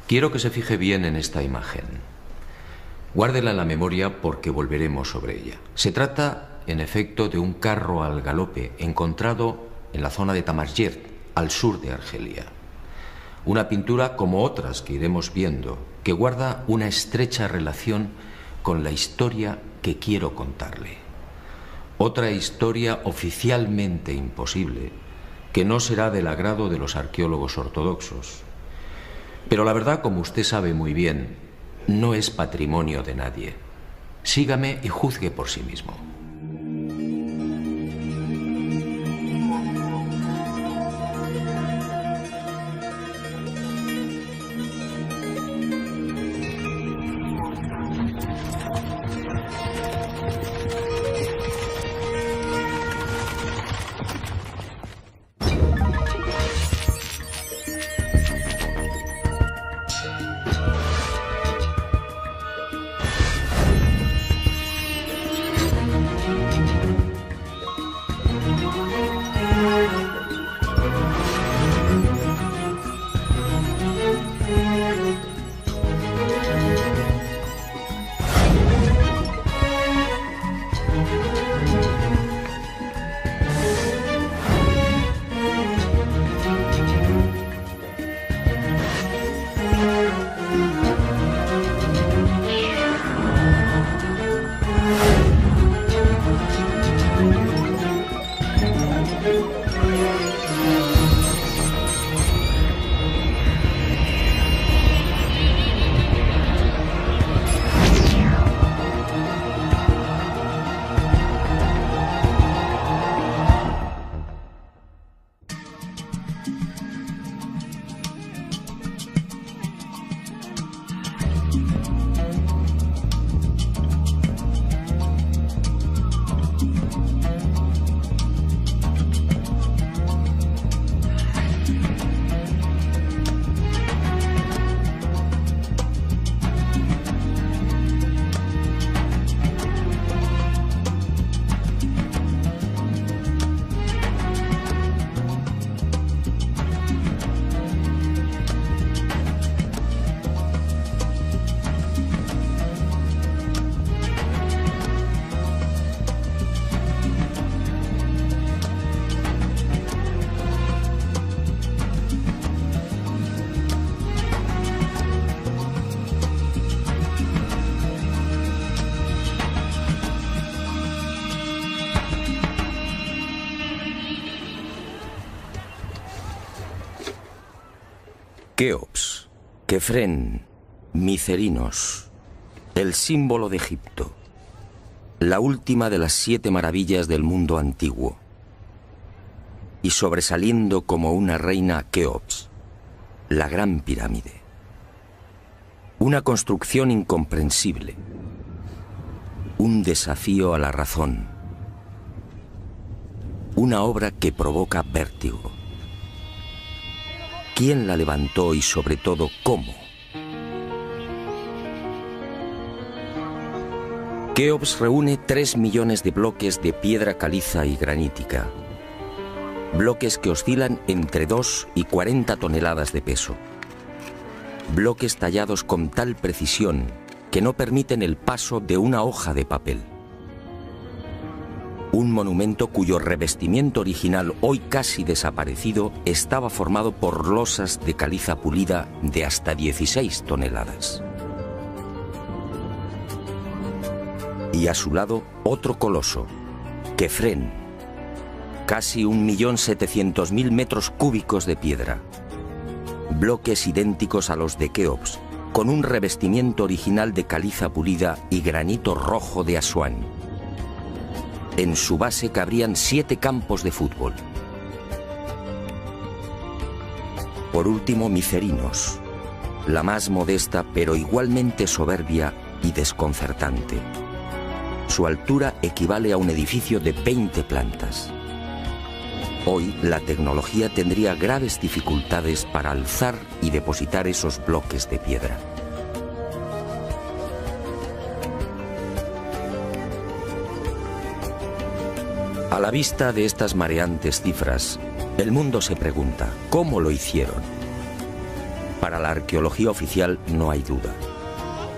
Quiero que se fije bien en esta imagen. Guárdela en la memoria porque volveremos sobre ella. Se trata, en efecto, de un carro al galope encontrado en la zona de Tamasjert, al sur de Argelia. Una pintura como otras que iremos viendo, que guarda una estrecha relación con la historia que quiero contarle. Otra historia oficialmente imposible, que no será del agrado de los arqueólogos ortodoxos. Pero la verdad, como usted sabe muy bien, no es patrimonio de nadie. Sígame y juzgue por sí mismo. Keops, Kefren, Micerinos, el símbolo de Egipto, la última de las 7 maravillas del mundo antiguo. Y sobresaliendo como una reina Keops, la Gran Pirámide. Una construcción incomprensible, un desafío a la razón, una obra que provoca vértigo. ¿Quién la levantó y sobre todo cómo? Keops reúne 3 millones de bloques de piedra caliza y granítica. Bloques que oscilan entre 2 y 40 toneladas de peso. Bloques tallados con tal precisión que no permiten el paso de una hoja de papel. Un monumento cuyo revestimiento original, hoy casi desaparecido, estaba formado por losas de caliza pulida de hasta 16 toneladas. Y a su lado, otro coloso, Kefren, casi 1.700.000 metros cúbicos de piedra. Bloques idénticos a los de Keops, con un revestimiento original de caliza pulida y granito rojo de Asuán. En su base cabrían 7 campos de fútbol. Por último, Micerinos, la más modesta pero igualmente soberbia y desconcertante. Su altura equivale a un edificio de 20 plantas. Hoy la tecnología tendría graves dificultades para alzar y depositar esos bloques de piedra. A la vista de estas mareantes cifras, el mundo se pregunta, ¿cómo lo hicieron? Para la arqueología oficial no hay duda.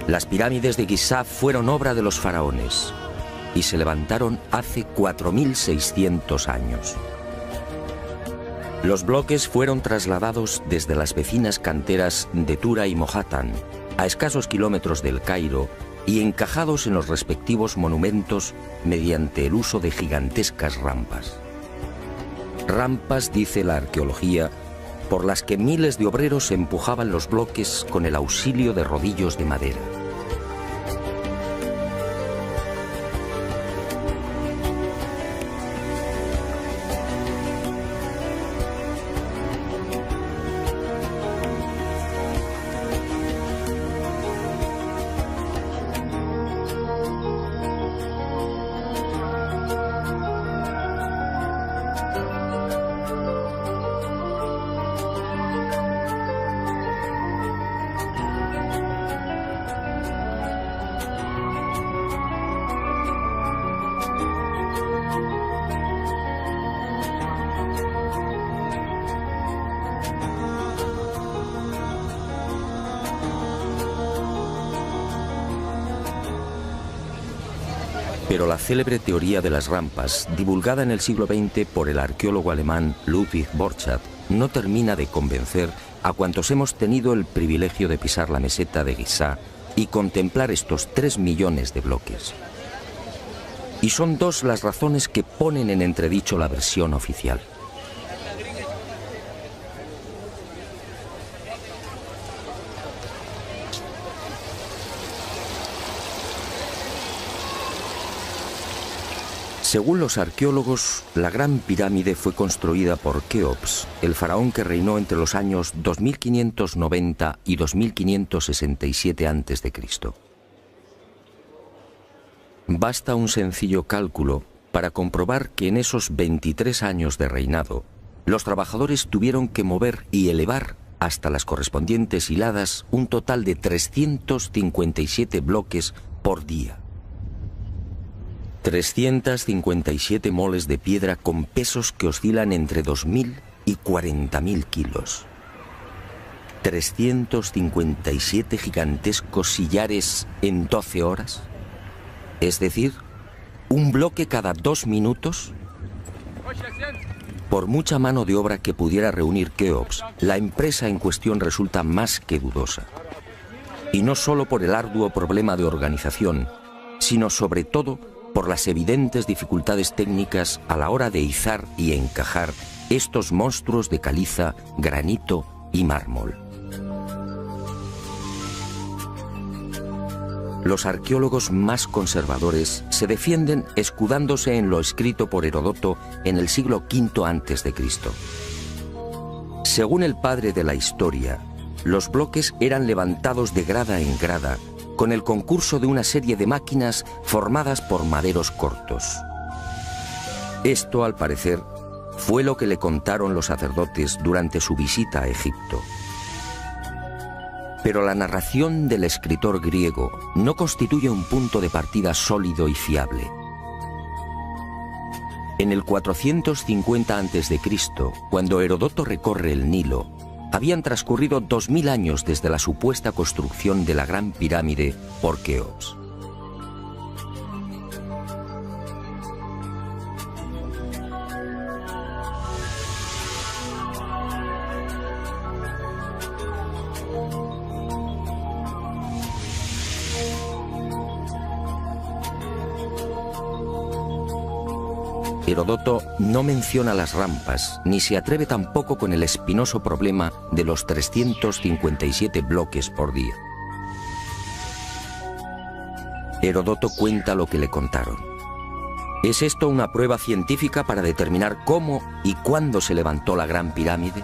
Las pirámides de Giza fueron obra de los faraones y se levantaron hace 4.600 años. Los bloques fueron trasladados desde las vecinas canteras de Tura y Mohatan, a escasos kilómetros del Cairo, y encajados en los respectivos monumentos mediante el uso de gigantescas rampas. Rampas, dice la arqueología, por las que miles de obreros empujaban los bloques con el auxilio de rodillos de madera. Pero la célebre teoría de las rampas, divulgada en el siglo XX por el arqueólogo alemán Ludwig Borchardt, no termina de convencer a cuantos hemos tenido el privilegio de pisar la meseta de Giza y contemplar estos 3 millones de bloques. Y son dos las razones que ponen en entredicho la versión oficial. Según los arqueólogos, la Gran Pirámide fue construida por Keops, el faraón que reinó entre los años 2590 y 2567 a.C. Basta un sencillo cálculo para comprobar que en esos 23 años de reinado, los trabajadores tuvieron que mover y elevar hasta las correspondientes hiladas un total de 357 bloques por día. 357 moles de piedra con pesos que oscilan entre 2.000 y 40.000 kilos. 357 gigantescos sillares en 12 horas. Es decir, un bloque cada 2 minutos. Por mucha mano de obra que pudiera reunir Keops, la empresa en cuestión resulta más que dudosa. Y no solo por el arduo problema de organización, sino sobre todo por las evidentes dificultades técnicas a la hora de izar y encajar estos monstruos de caliza, granito y mármol. Los arqueólogos más conservadores se defienden escudándose en lo escrito por Heródoto en el siglo V a.C. Según el padre de la historia, los bloques eran levantados de grada en grada con el concurso de una serie de máquinas formadas por maderos cortos. Esto, al parecer, fue lo que le contaron los sacerdotes durante su visita a Egipto. Pero la narración del escritor griego no constituye un punto de partida sólido y fiable. En el 450 a.C., cuando Heródoto recorre el Nilo, habían transcurrido 2000 años desde la supuesta construcción de la Gran Pirámide por Keops. Heródoto no menciona las rampas, ni se atreve tampoco con el espinoso problema de los 357 bloques por día. Heródoto cuenta lo que le contaron. ¿Es esto una prueba científica para determinar cómo y cuándo se levantó la Gran Pirámide?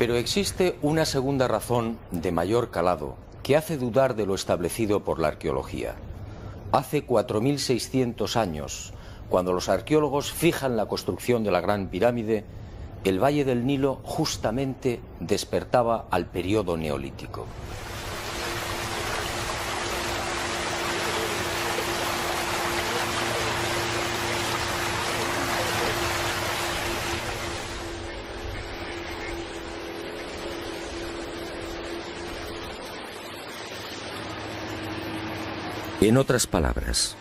Pero existe una segunda razón de mayor calado que hace dudar de lo establecido por la arqueología. Hace 4.600 años, cuando los arqueólogos fijan la construcción de la Gran Pirámide, el Valle del Nilo justamente despertaba al periodo neolítico. En otras palabras,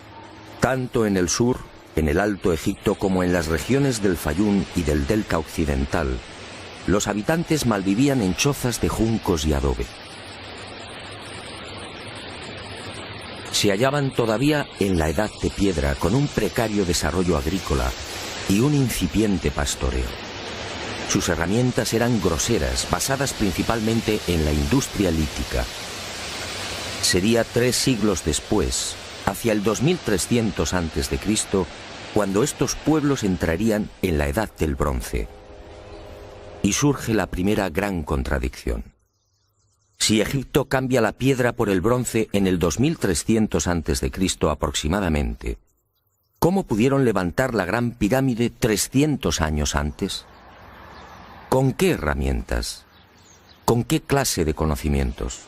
tanto en el sur, en el Alto Egipto, como en las regiones del Fayum y del Delta Occidental, los habitantes malvivían en chozas de juncos y adobe. Se hallaban todavía en la Edad de Piedra, con un precario desarrollo agrícola y un incipiente pastoreo. Sus herramientas eran groseras, basadas principalmente en la industria lítica. Sería 3 siglos después, hacia el 2300 a.C., cuando estos pueblos entrarían en la Edad del Bronce. Y surge la primera gran contradicción. Si Egipto cambia la piedra por el bronce en el 2300 a.C. aproximadamente, ¿cómo pudieron levantar la Gran Pirámide 300 años antes? ¿Con qué herramientas? ¿Con qué clase de conocimientos?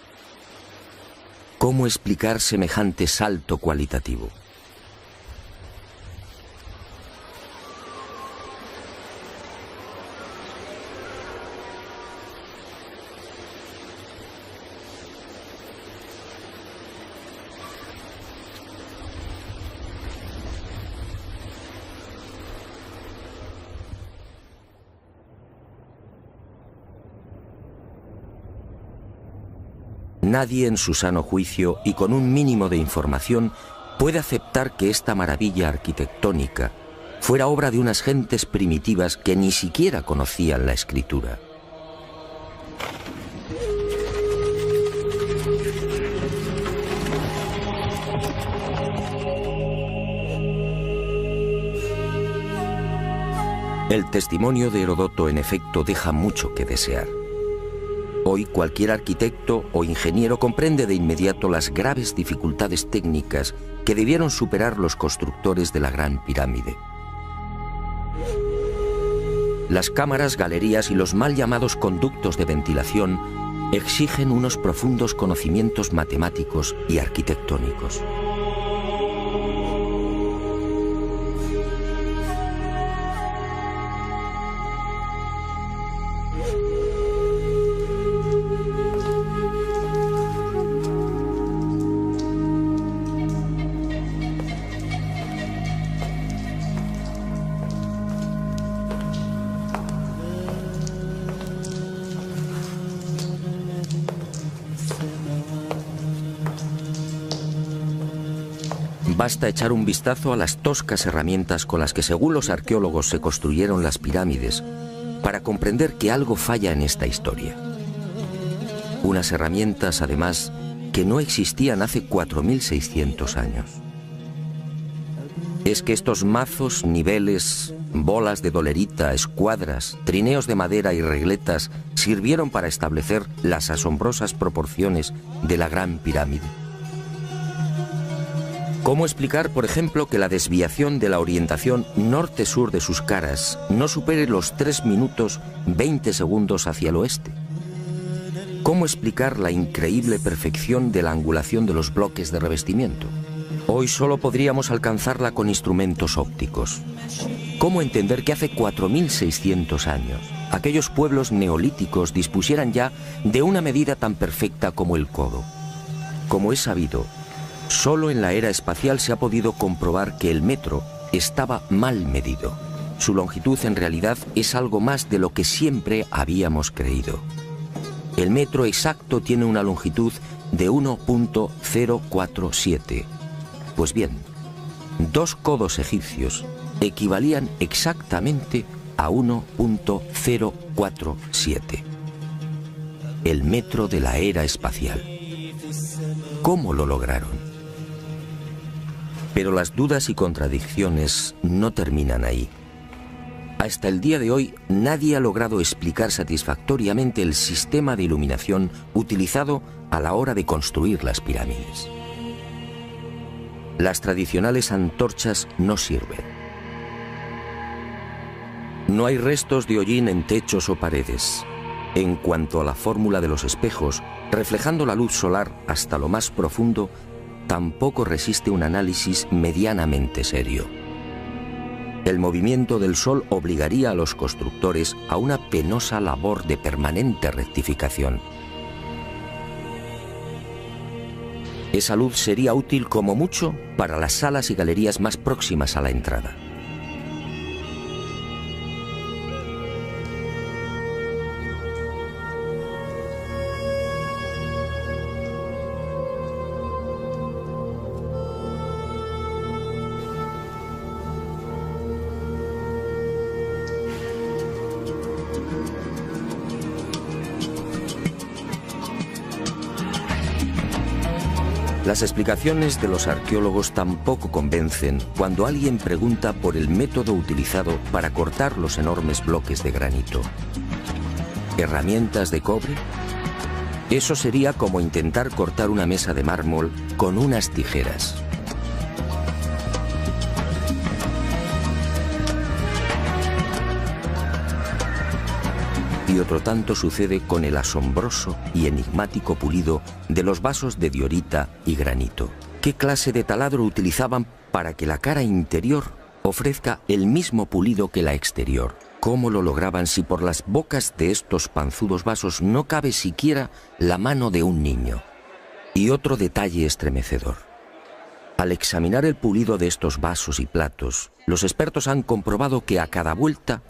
¿Cómo explicar semejante salto cualitativo? Nadie en su sano juicio y con un mínimo de información puede aceptar que esta maravilla arquitectónica fuera obra de unas gentes primitivas que ni siquiera conocían la escritura. El testimonio de Heródoto, en efecto, deja mucho que desear. Hoy cualquier arquitecto o ingeniero comprende de inmediato las graves dificultades técnicas que debieron superar los constructores de la Gran Pirámide. Las cámaras, galerías y los mal llamados conductos de ventilación exigen unos profundos conocimientos matemáticos y arquitectónicos. Basta echar un vistazo a las toscas herramientas con las que, según los arqueólogos, se construyeron las pirámides para comprender que algo falla en esta historia. Unas herramientas, además, que no existían hace 4600 años. Es que estos mazos, niveles, bolas de dolerita, escuadras, trineos de madera y regletas sirvieron para establecer las asombrosas proporciones de la Gran Pirámide. ¿Cómo explicar, por ejemplo, que la desviación de la orientación norte-sur de sus caras no supere los 3 minutos 20 segundos hacia el oeste? ¿Cómo explicar la increíble perfección de la angulación de los bloques de revestimiento? Hoy solo podríamos alcanzarla con instrumentos ópticos. ¿Cómo entender que hace 4600 años aquellos pueblos neolíticos dispusieran ya de una medida tan perfecta como el codo? Como es sabido, solo en la era espacial se ha podido comprobar que el metro estaba mal medido. Su longitud en realidad es algo más de lo que siempre habíamos creído. El metro exacto tiene una longitud de 1.047. Pues bien, 2 codos egipcios equivalían exactamente a 1.047. El metro de la era espacial. ¿Cómo lo lograron? Pero las dudas y contradicciones no terminan ahí. Hasta el día de hoy, nadie ha logrado explicar satisfactoriamente el sistema de iluminación utilizado a la hora de construir las pirámides. Las tradicionales antorchas no sirven. No hay restos de hollín en techos o paredes. En cuanto a la fórmula de los espejos, reflejando la luz solar hasta lo más profundo, tampoco resiste un análisis medianamente serio. El movimiento del Sol obligaría a los constructores a una penosa labor de permanente rectificación. Esa luz sería útil como mucho para las salas y galerías más próximas a la entrada. Las explicaciones de los arqueólogos tampoco convencen cuando alguien pregunta por el método utilizado para cortar los enormes bloques de granito. ¿Herramientas de cobre? Eso sería como intentar cortar una mesa de mármol con unas tijeras. Y otro tanto sucede con el asombroso y enigmático pulido de los vasos de diorita y granito. ¿Qué clase de taladro utilizaban para que la cara interior ofrezca el mismo pulido que la exterior? ¿Cómo lo lograban si por las bocas de estos panzudos vasos no cabe siquiera la mano de un niño? Y otro detalle estremecedor. Al examinar el pulido de estos vasos y platos, los expertos han comprobado que a cada vuelta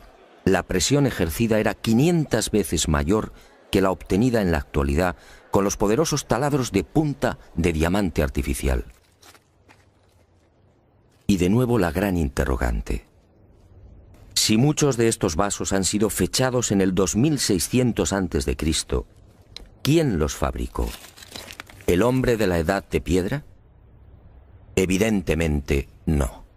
la presión ejercida era 500 veces mayor que la obtenida en la actualidad con los poderosos taladros de punta de diamante artificial. Y de nuevo la gran interrogante. Si muchos de estos vasos han sido fechados en el 2600 a.C., ¿quién los fabricó? ¿El hombre de la Edad de Piedra? Evidentemente no.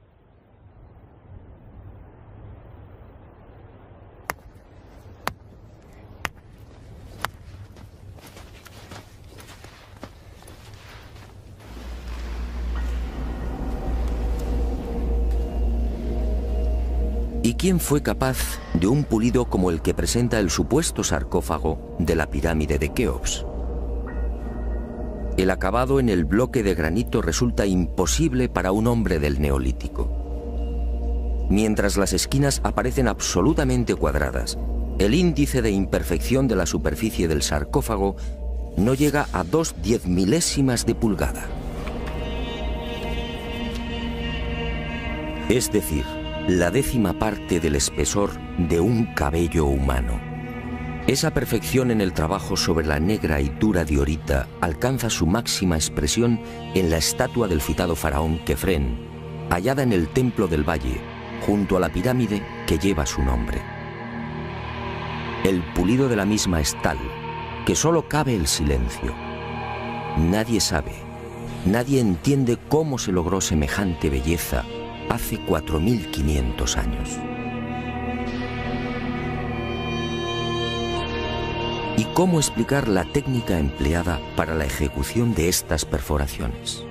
¿Y quién fue capaz de un pulido como el que presenta el supuesto sarcófago de la pirámide de Keops? El acabado en el bloque de granito resulta imposible para un hombre del Neolítico. Mientras las esquinas aparecen absolutamente cuadradas, el índice de imperfección de la superficie del sarcófago no llega a 2/10 milésimas de pulgada. Es decir, la 10ª parte del espesor de un cabello humano. Esa perfección en el trabajo sobre la negra y dura diorita alcanza su máxima expresión en la estatua del citado faraón Kefren, hallada en el Templo del Valle, junto a la pirámide que lleva su nombre. El pulido de la misma es tal que solo cabe el silencio. Nadie sabe, nadie entiende cómo se logró semejante belleza hace 4500 años. ¿Y cómo explicar la técnica empleada para la ejecución de estas perforaciones?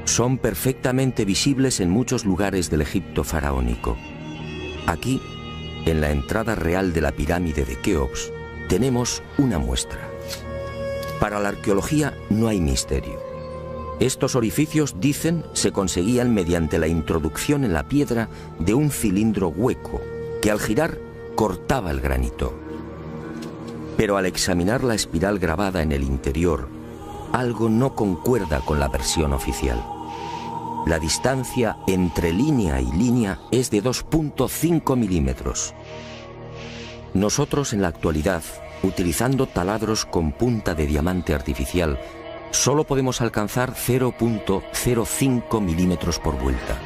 Son perfectamente visibles en muchos lugares del Egipto faraónico. Aquí, en la entrada real de la pirámide de Keops, tenemos una muestra. Para la arqueología no hay misterio. Estos orificios, dicen, se conseguían mediante la introducción en la piedra de un cilindro hueco que al girar cortaba el granito. Pero al examinar la espiral grabada en el interior, algo no concuerda con la versión oficial. La distancia entre línea y línea es de 2,5 milímetros. Nosotros en la actualidad, utilizando taladros con punta de diamante artificial, solo podemos alcanzar 0,05 milímetros por vuelta.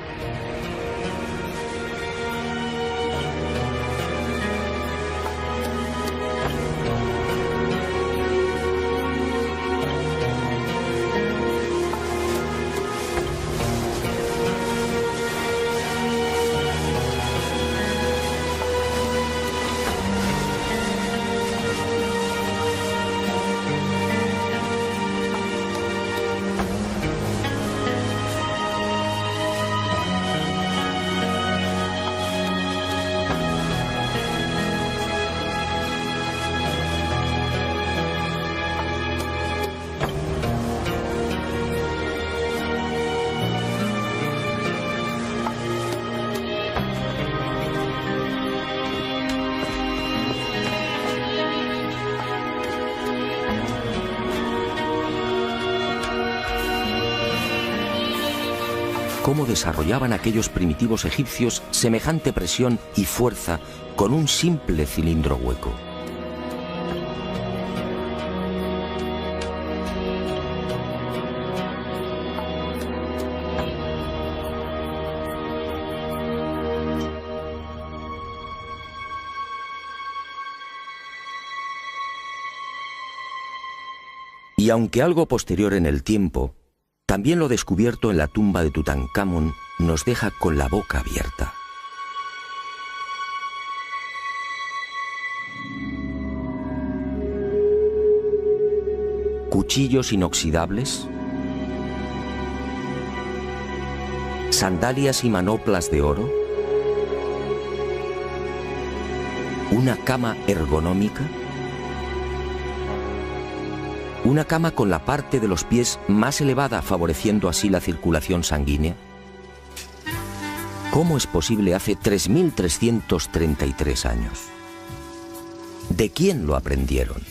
cómo desarrollaban aquellos primitivos egipcios semejante presión y fuerza con un simple cilindro hueco. Y aunque algo posterior en el tiempo, también lo descubierto en la tumba de Tutankamón nos deja con la boca abierta. Cuchillos inoxidables, sandalias y manoplas de oro, una cama ergonómica, una cama con la parte de los pies más elevada, favoreciendo así la circulación sanguínea. ¿Cómo es posible hace 3.333 años? ¿De quién lo aprendieron?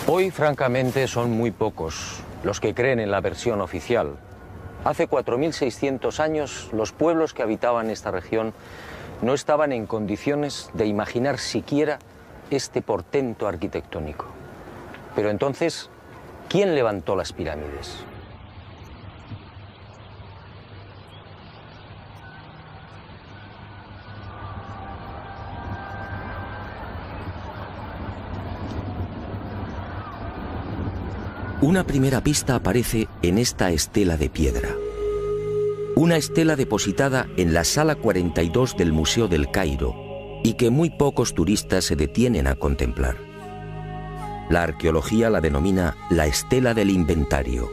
Hoy, francamente, son muy pocos los que creen en la versión oficial. Hace 4.600 años, los pueblos que habitaban esta región no estaban en condiciones de imaginar siquiera este portento arquitectónico. Pero entonces, ¿quién levantó las pirámides? Una primera pista aparece en esta estela de piedra. Una estela depositada en la sala 42 del Museo del Cairo y que muy pocos turistas se detienen a contemplar. La arqueología la denomina la estela del inventario.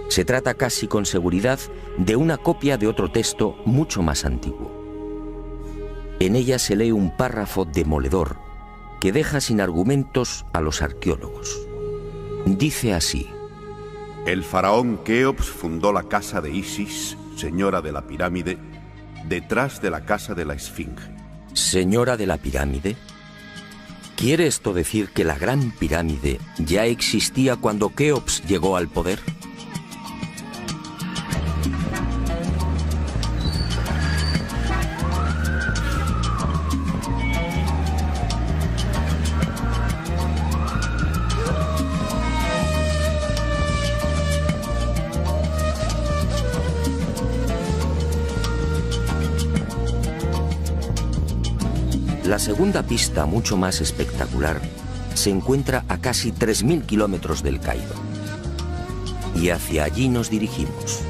Se trata casi con seguridad de una copia de otro texto mucho más antiguo. En ella se lee un párrafo demoledor que deja sin argumentos a los arqueólogos. Dice así: el faraón Keops fundó la casa de Isis, señora de la pirámide, detrás de la casa de la Esfinge. ¿Señora de la pirámide? ¿Quiere esto decir que la gran pirámide ya existía cuando Keops llegó al poder? La segunda pista, mucho más espectacular, se encuentra a casi 3.000 kilómetros del Cairo. Y hacia allí nos dirigimos.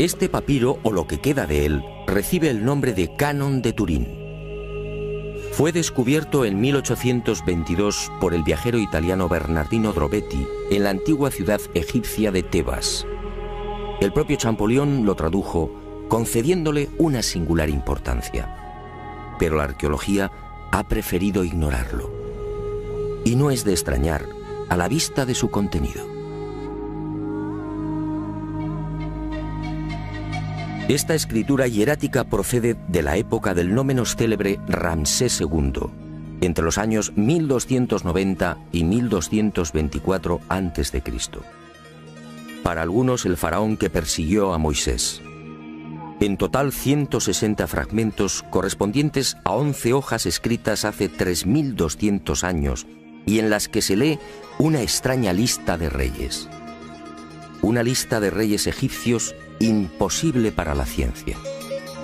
Este papiro, o lo que queda de él, recibe el nombre de Canon de Turín. Fue descubierto en 1822 por el viajero italiano Bernardino Drobetti en la antigua ciudad egipcia de Tebas. El propio Champollion lo tradujo, concediéndole una singular importancia. Pero la arqueología ha preferido ignorarlo. Y no es de extrañar a la vista de su contenido. Esta escritura hierática procede de la época del no menos célebre Ramsés II, entre los años 1290 y 1224 a.C. Para algunos, el faraón que persiguió a Moisés. En total, 160 fragmentos correspondientes a 11 hojas escritas hace 3200 años y en las que se lee una extraña lista de reyes. Una lista de reyes egipcios imposible para la ciencia.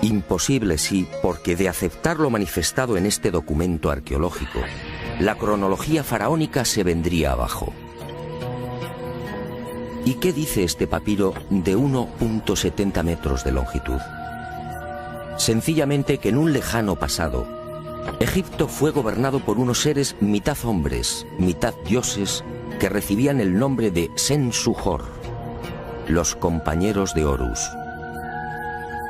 Imposible, sí, porque de aceptar lo manifestado en este documento arqueológico, la cronología faraónica se vendría abajo. ¿Y qué dice este papiro de 1,70 metros de longitud? Sencillamente que en un lejano pasado, Egipto fue gobernado por unos seres mitad hombres, mitad dioses, que recibían el nombre de Sen-Suhor, los compañeros de Horus.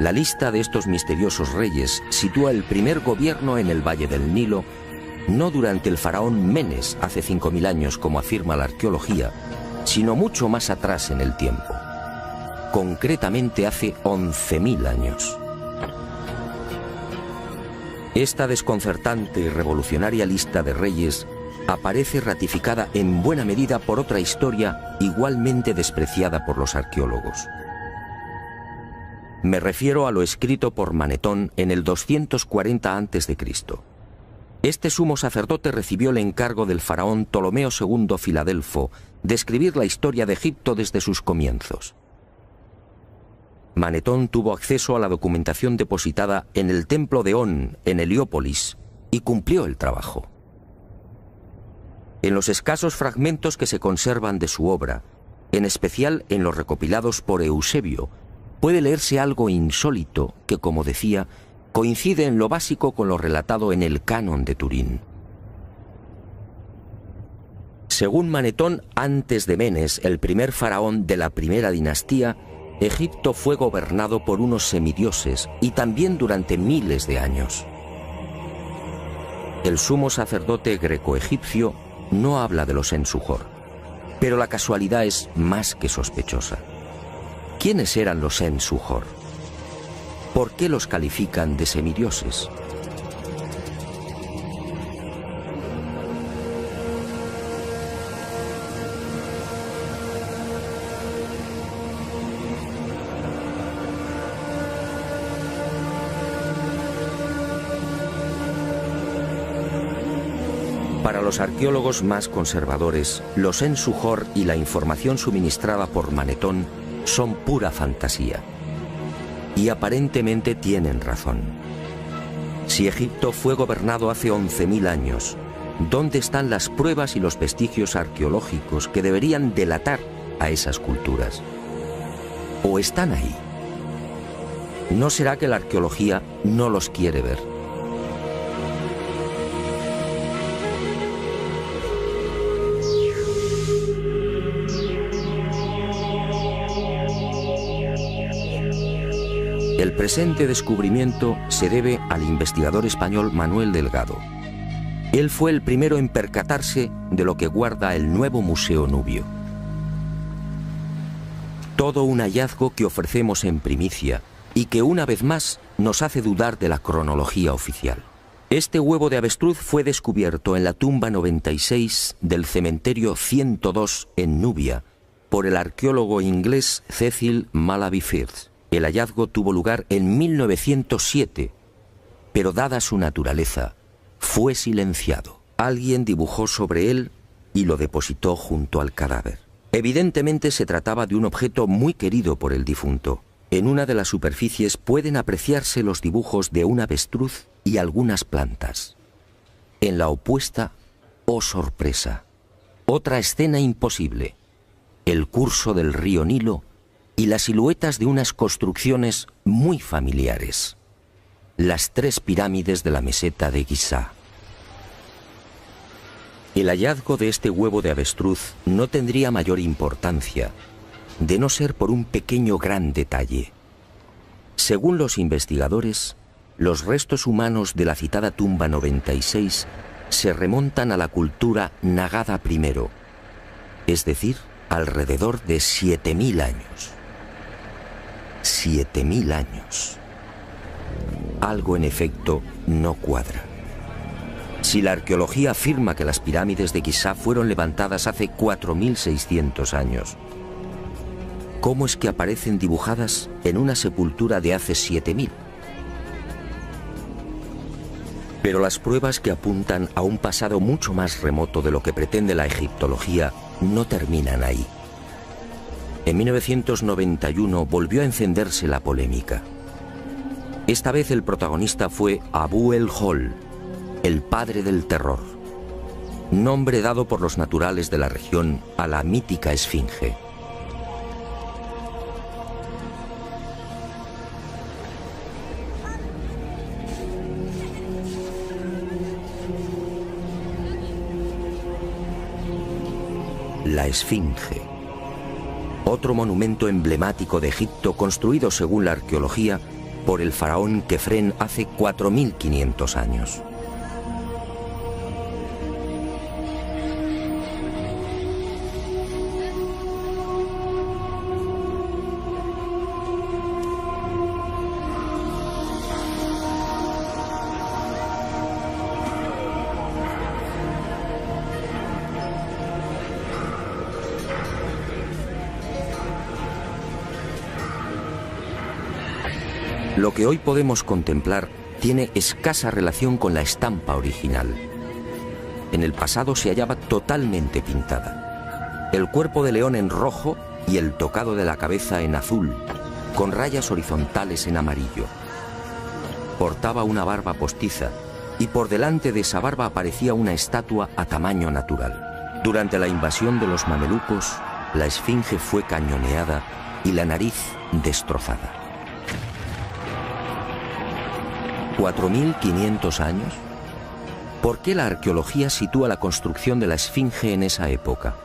La lista de estos misteriosos reyes sitúa el primer gobierno en el Valle del Nilo, no durante el faraón Menes hace 5000 años, como afirma la arqueología, sino mucho más atrás en el tiempo, concretamente hace 11.000 años. Esta desconcertante y revolucionaria lista de reyes aparece ratificada en buena medida por otra historia igualmente despreciada por los arqueólogos. Me refiero a lo escrito por Manetón en el 240 a.C. Este sumo sacerdote recibió el encargo del faraón Ptolomeo II Filadelfo de escribir la historia de Egipto desde sus comienzos. Manetón tuvo acceso a la documentación depositada en el templo de On, en Heliópolis, y cumplió el trabajo. En los escasos fragmentos que se conservan de su obra, en especial en los recopilados por Eusebio, puede leerse algo insólito que, como decía, coincide en lo básico con lo relatado en el Canon de Turín. Según Manetón, antes de Menes, el primer faraón de la primera dinastía, Egipto fue gobernado por unos semidioses y también durante miles de años. El sumo sacerdote greco-egipcio no habla de los Sen-Suhor, pero la casualidad es más que sospechosa. ¿Quiénes eran los Sen-Suhor? ¿Por qué los califican de semidioses? Para los arqueólogos más conservadores, los Sen-Suhor y la información suministrada por Manetón son pura fantasía. Y aparentemente tienen razón. Si Egipto fue gobernado hace 11.000 años, ¿dónde están las pruebas y los vestigios arqueológicos que deberían delatar a esas culturas? ¿O están ahí? ¿No será que la arqueología no los quiere ver? El presente descubrimiento se debe al investigador español Manuel Delgado. Él fue el primero en percatarse de lo que guarda el nuevo Museo Nubio. Todo un hallazgo que ofrecemos en primicia y que una vez más nos hace dudar de la cronología oficial. Este huevo de avestruz fue descubierto en la tumba 96 del cementerio 102 en Nubia por el arqueólogo inglés Cecil Malaby Firth. El hallazgo tuvo lugar en 1907, pero dada su naturaleza, fue silenciado. Alguien dibujó sobre él y lo depositó junto al cadáver. Evidentemente se trataba de un objeto muy querido por el difunto. En una de las superficies pueden apreciarse los dibujos de un avestruz y algunas plantas. En la opuesta, oh sorpresa, otra escena imposible: el curso del río Nilo y las siluetas de unas construcciones muy familiares: las 3 pirámides de la meseta de Giza. El hallazgo de este huevo de avestruz no tendría mayor importancia, de no ser por un pequeño gran detalle. Según los investigadores, los restos humanos de la citada tumba 96 se remontan a la cultura Nagada I, es decir, alrededor de 7000 años. 7000 años. Algo en efecto no cuadra. Si la arqueología afirma que las pirámides de Giza fueron levantadas hace 4600 años, ¿cómo es que aparecen dibujadas en una sepultura de hace 7000? Pero las pruebas que apuntan a un pasado mucho más remoto de lo que pretende la egiptología no terminan ahí. En 1991 volvió a encenderse la polémica. Esta vez el protagonista fue Abu el-Hol, el padre del terror, nombre dado por los naturales de la región a la mítica esfinge. La esfinge, otro monumento emblemático de Egipto construido según la arqueología por el faraón Kefren hace 4500 años. Lo que hoy podemos contemplar tiene escasa relación con la estampa original. En el pasado se hallaba totalmente pintada. El cuerpo de león en rojo y el tocado de la cabeza en azul, con rayas horizontales en amarillo. Portaba una barba postiza y por delante de esa barba aparecía una estatua a tamaño natural. Durante la invasión de los mamelucos, la esfinge fue cañoneada y la nariz destrozada. ¿4500 años? ¿Por qué la arqueología sitúa la construcción de la esfinge en esa época?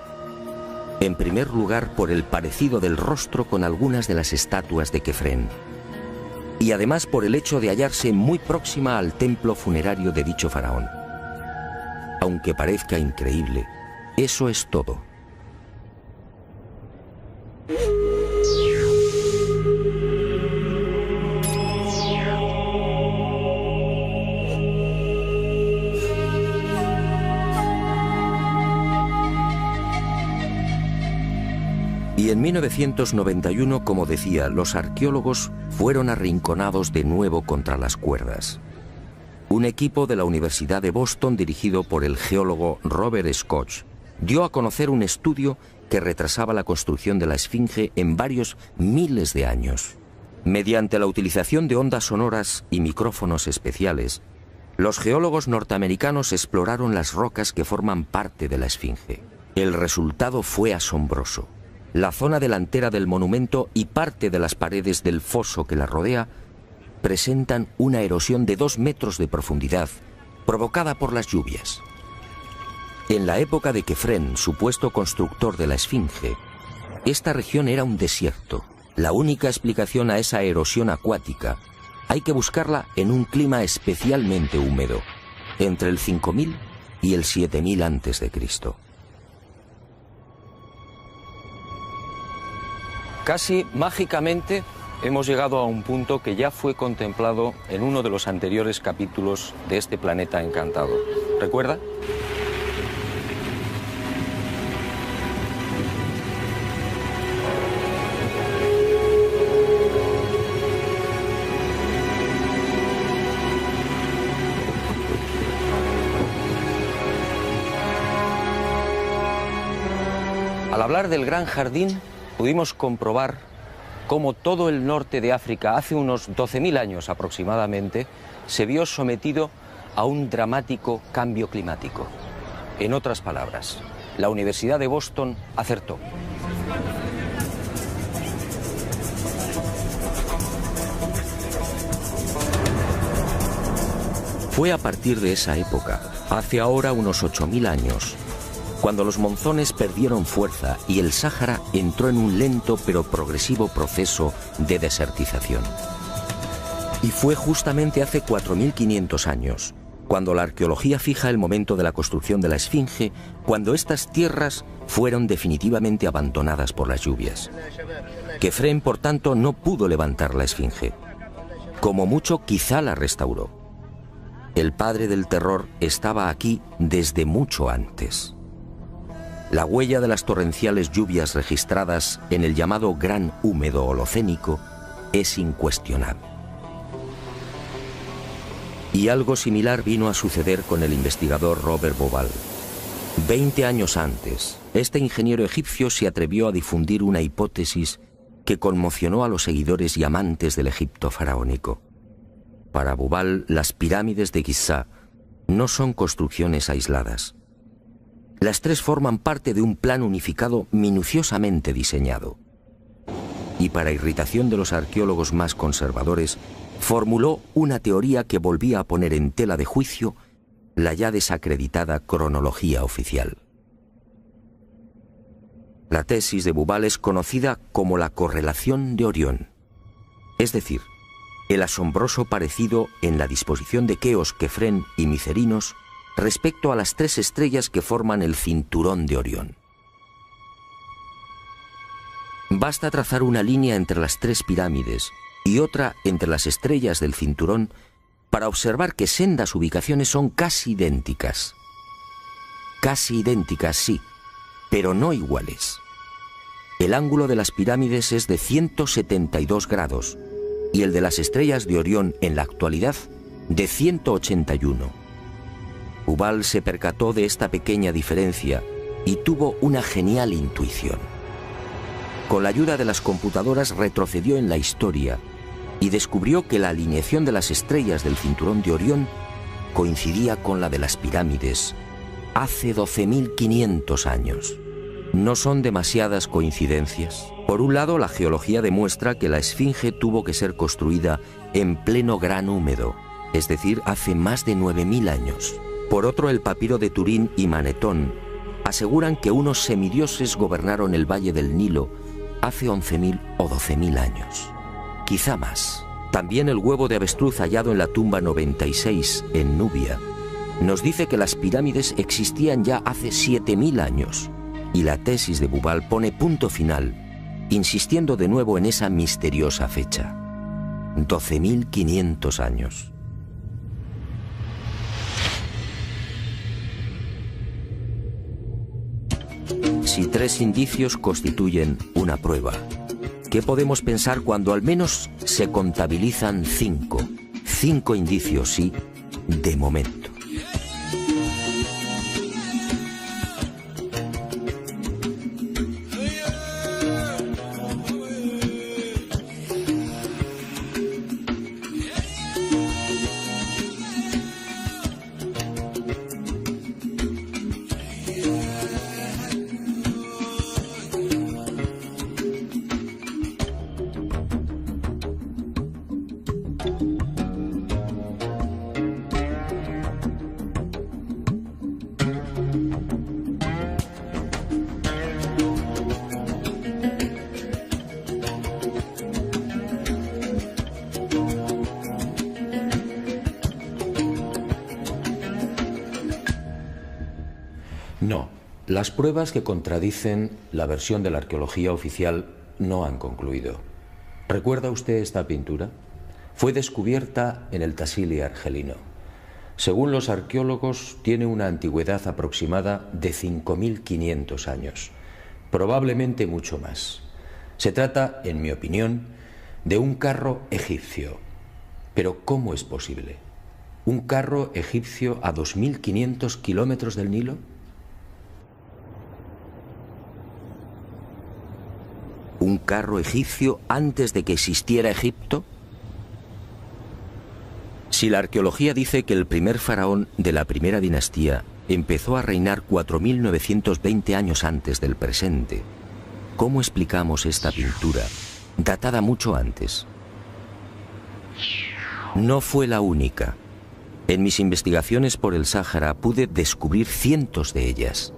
En primer lugar, por el parecido del rostro con algunas de las estatuas de Kefren. Y además por el hecho de hallarse muy próxima al templo funerario de dicho faraón. Aunque parezca increíble, eso es todo. Y en 1991, como decía, los arqueólogos fueron arrinconados de nuevo contra las cuerdas. Un equipo de la Universidad de Boston, dirigido por el geólogo Robert Scotch, dio a conocer un estudio que retrasaba la construcción de la esfinge en varios miles de años. Mediante la utilización de ondas sonoras y micrófonos especiales, los geólogos norteamericanos exploraron las rocas que forman parte de la esfinge. El resultado fue asombroso. La zona delantera del monumento y parte de las paredes del foso que la rodea presentan una erosión de 2 metros de profundidad, provocada por las lluvias. En la época de Kefren, supuesto constructor de la esfinge, esta región era un desierto. La única explicación a esa erosión acuática hay que buscarla en un clima especialmente húmedo, entre el 5000 y el 7000 a.C. Casi mágicamente hemos llegado a un punto que ya fue contemplado en uno de los anteriores capítulos de este planeta encantado. ¿Recuerda? Al hablar del Gran Jardín, pudimos comprobar cómo todo el norte de África, hace unos 12.000 años aproximadamente, se vio sometido a un dramático cambio climático. En otras palabras, la Universidad de Boston acertó. Fue a partir de esa época, hace ahora unos 8000 años, cuando los monzones perdieron fuerza y el Sáhara entró en un lento pero progresivo proceso de desertización. Y fue justamente hace 4500 años, cuando la arqueología fija el momento de la construcción de la Esfinge, cuando estas tierras fueron definitivamente abandonadas por las lluvias. Quefren, por tanto, no pudo levantar la Esfinge. Como mucho, quizá la restauró. El padre del terror estaba aquí desde mucho antes. La huella de las torrenciales lluvias registradas en el llamado Gran Húmedo Holocénico es incuestionable. Y algo similar vino a suceder con el investigador Robert Bauval. 20 años antes, este ingeniero egipcio se atrevió a difundir una hipótesis que conmocionó a los seguidores y amantes del Egipto faraónico. Para Bauval, las pirámides de Giza no son construcciones aisladas. Las tres forman parte de un plan unificado minuciosamente diseñado. Y para irritación de los arqueólogos más conservadores, formuló una teoría que volvía a poner en tela de juicio la ya desacreditada cronología oficial. La tesis de Bauval es conocida como la correlación de Orión, es decir, el asombroso parecido en la disposición de Keos, Quefren y Micerinos respecto a las tres estrellas que forman el cinturón de Orión. Basta trazar una línea entre las tres pirámides y otra entre las estrellas del cinturón para observar que sendas ubicaciones son casi idénticas. Casi idénticas, sí, pero no iguales. El ángulo de las pirámides es de 172 grados y el de las estrellas de Orión en la actualidad de 181. Bauval se percató de esta pequeña diferencia y tuvo una genial intuición. Con la ayuda de las computadoras retrocedió en la historia y descubrió que la alineación de las estrellas del cinturón de Orión coincidía con la de las pirámides hace 12.500 años. No son demasiadas coincidencias. Por un lado, la geología demuestra que la Esfinge tuvo que ser construida en pleno Gran Húmedo, es decir, hace más de 9.000 años. Por otro, el papiro de Turín y Manetón aseguran que unos semidioses gobernaron el valle del Nilo hace 11.000 o 12.000 años. Quizá más. También el huevo de avestruz hallado en la tumba 96 en Nubia nos dice que las pirámides existían ya hace 7.000 años y la tesis de Bauval pone punto final, insistiendo de nuevo en esa misteriosa fecha. 12.500 años. Si tres indicios constituyen una prueba, ¿qué podemos pensar cuando al menos se contabilizan 5? 5 indicios, sí, de momento. No, las pruebas que contradicen la versión de la arqueología oficial no han concluido. ¿Recuerda usted esta pintura? Fue descubierta en el Tassili argelino. Según los arqueólogos, tiene una antigüedad aproximada de 5.500 años, probablemente mucho más. Se trata, en mi opinión, de un carro egipcio. Pero ¿cómo es posible? ¿Un carro egipcio a 2.500 kilómetros del Nilo? ¿Un carro egipcio antes de que existiera Egipto? Si la arqueología dice que el primer faraón de la primera dinastía empezó a reinar 4.920 años antes del presente, ¿cómo explicamos esta pintura, datada mucho antes? No fue la única. En mis investigaciones por el Sáhara pude descubrir cientos de ellas.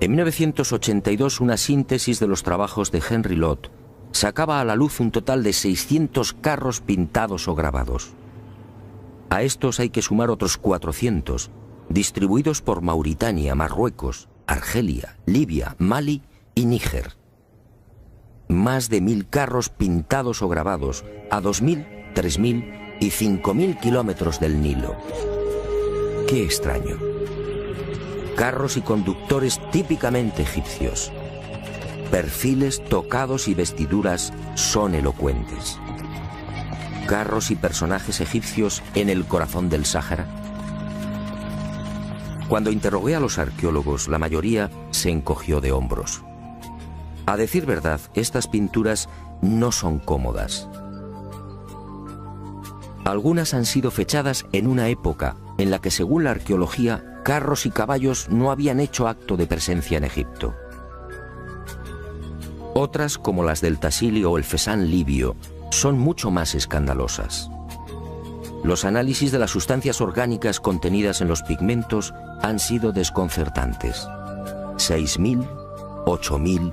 En 1982, una síntesis de los trabajos de Henry Lott sacaba a la luz un total de 600 carros pintados o grabados. A estos hay que sumar otros 400, distribuidos por Mauritania, Marruecos, Argelia, Libia, Mali y Níger. Más de 1000 carros pintados o grabados a 2000, 3000 y 5000 kilómetros del Nilo. ¡Qué extraño! Carros y conductores típicamente egipcios. Perfiles, tocados y vestiduras son elocuentes. Carros y personajes egipcios en el corazón del Sáhara. Cuando interrogué a los arqueólogos, la mayoría se encogió de hombros. A decir verdad, estas pinturas no son cómodas. Algunas han sido fechadas en una época en la que, según la arqueología, carros y caballos no habían hecho acto de presencia en Egipto. Otras, como las del Tassili o el Fesán libio, son mucho más escandalosas. Los análisis de las sustancias orgánicas contenidas en los pigmentos han sido desconcertantes. 6000, 8000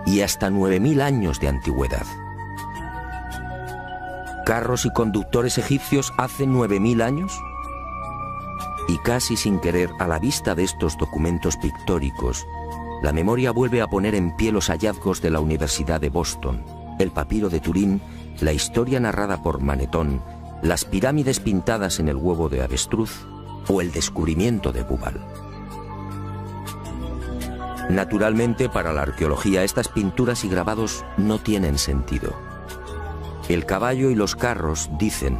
y hasta 9000 años de antigüedad. ¿Carros y conductores egipcios hace 9000 años? Y casi sin querer, a la vista de estos documentos pictóricos, la memoria vuelve a poner en pie los hallazgos de la Universidad de Boston, el papiro de Turín, la historia narrada por Manetón, las pirámides pintadas en el huevo de avestruz o el descubrimiento de Bubal. Naturalmente, para la arqueología, estas pinturas y grabados no tienen sentido. El caballo y los carros, dicen,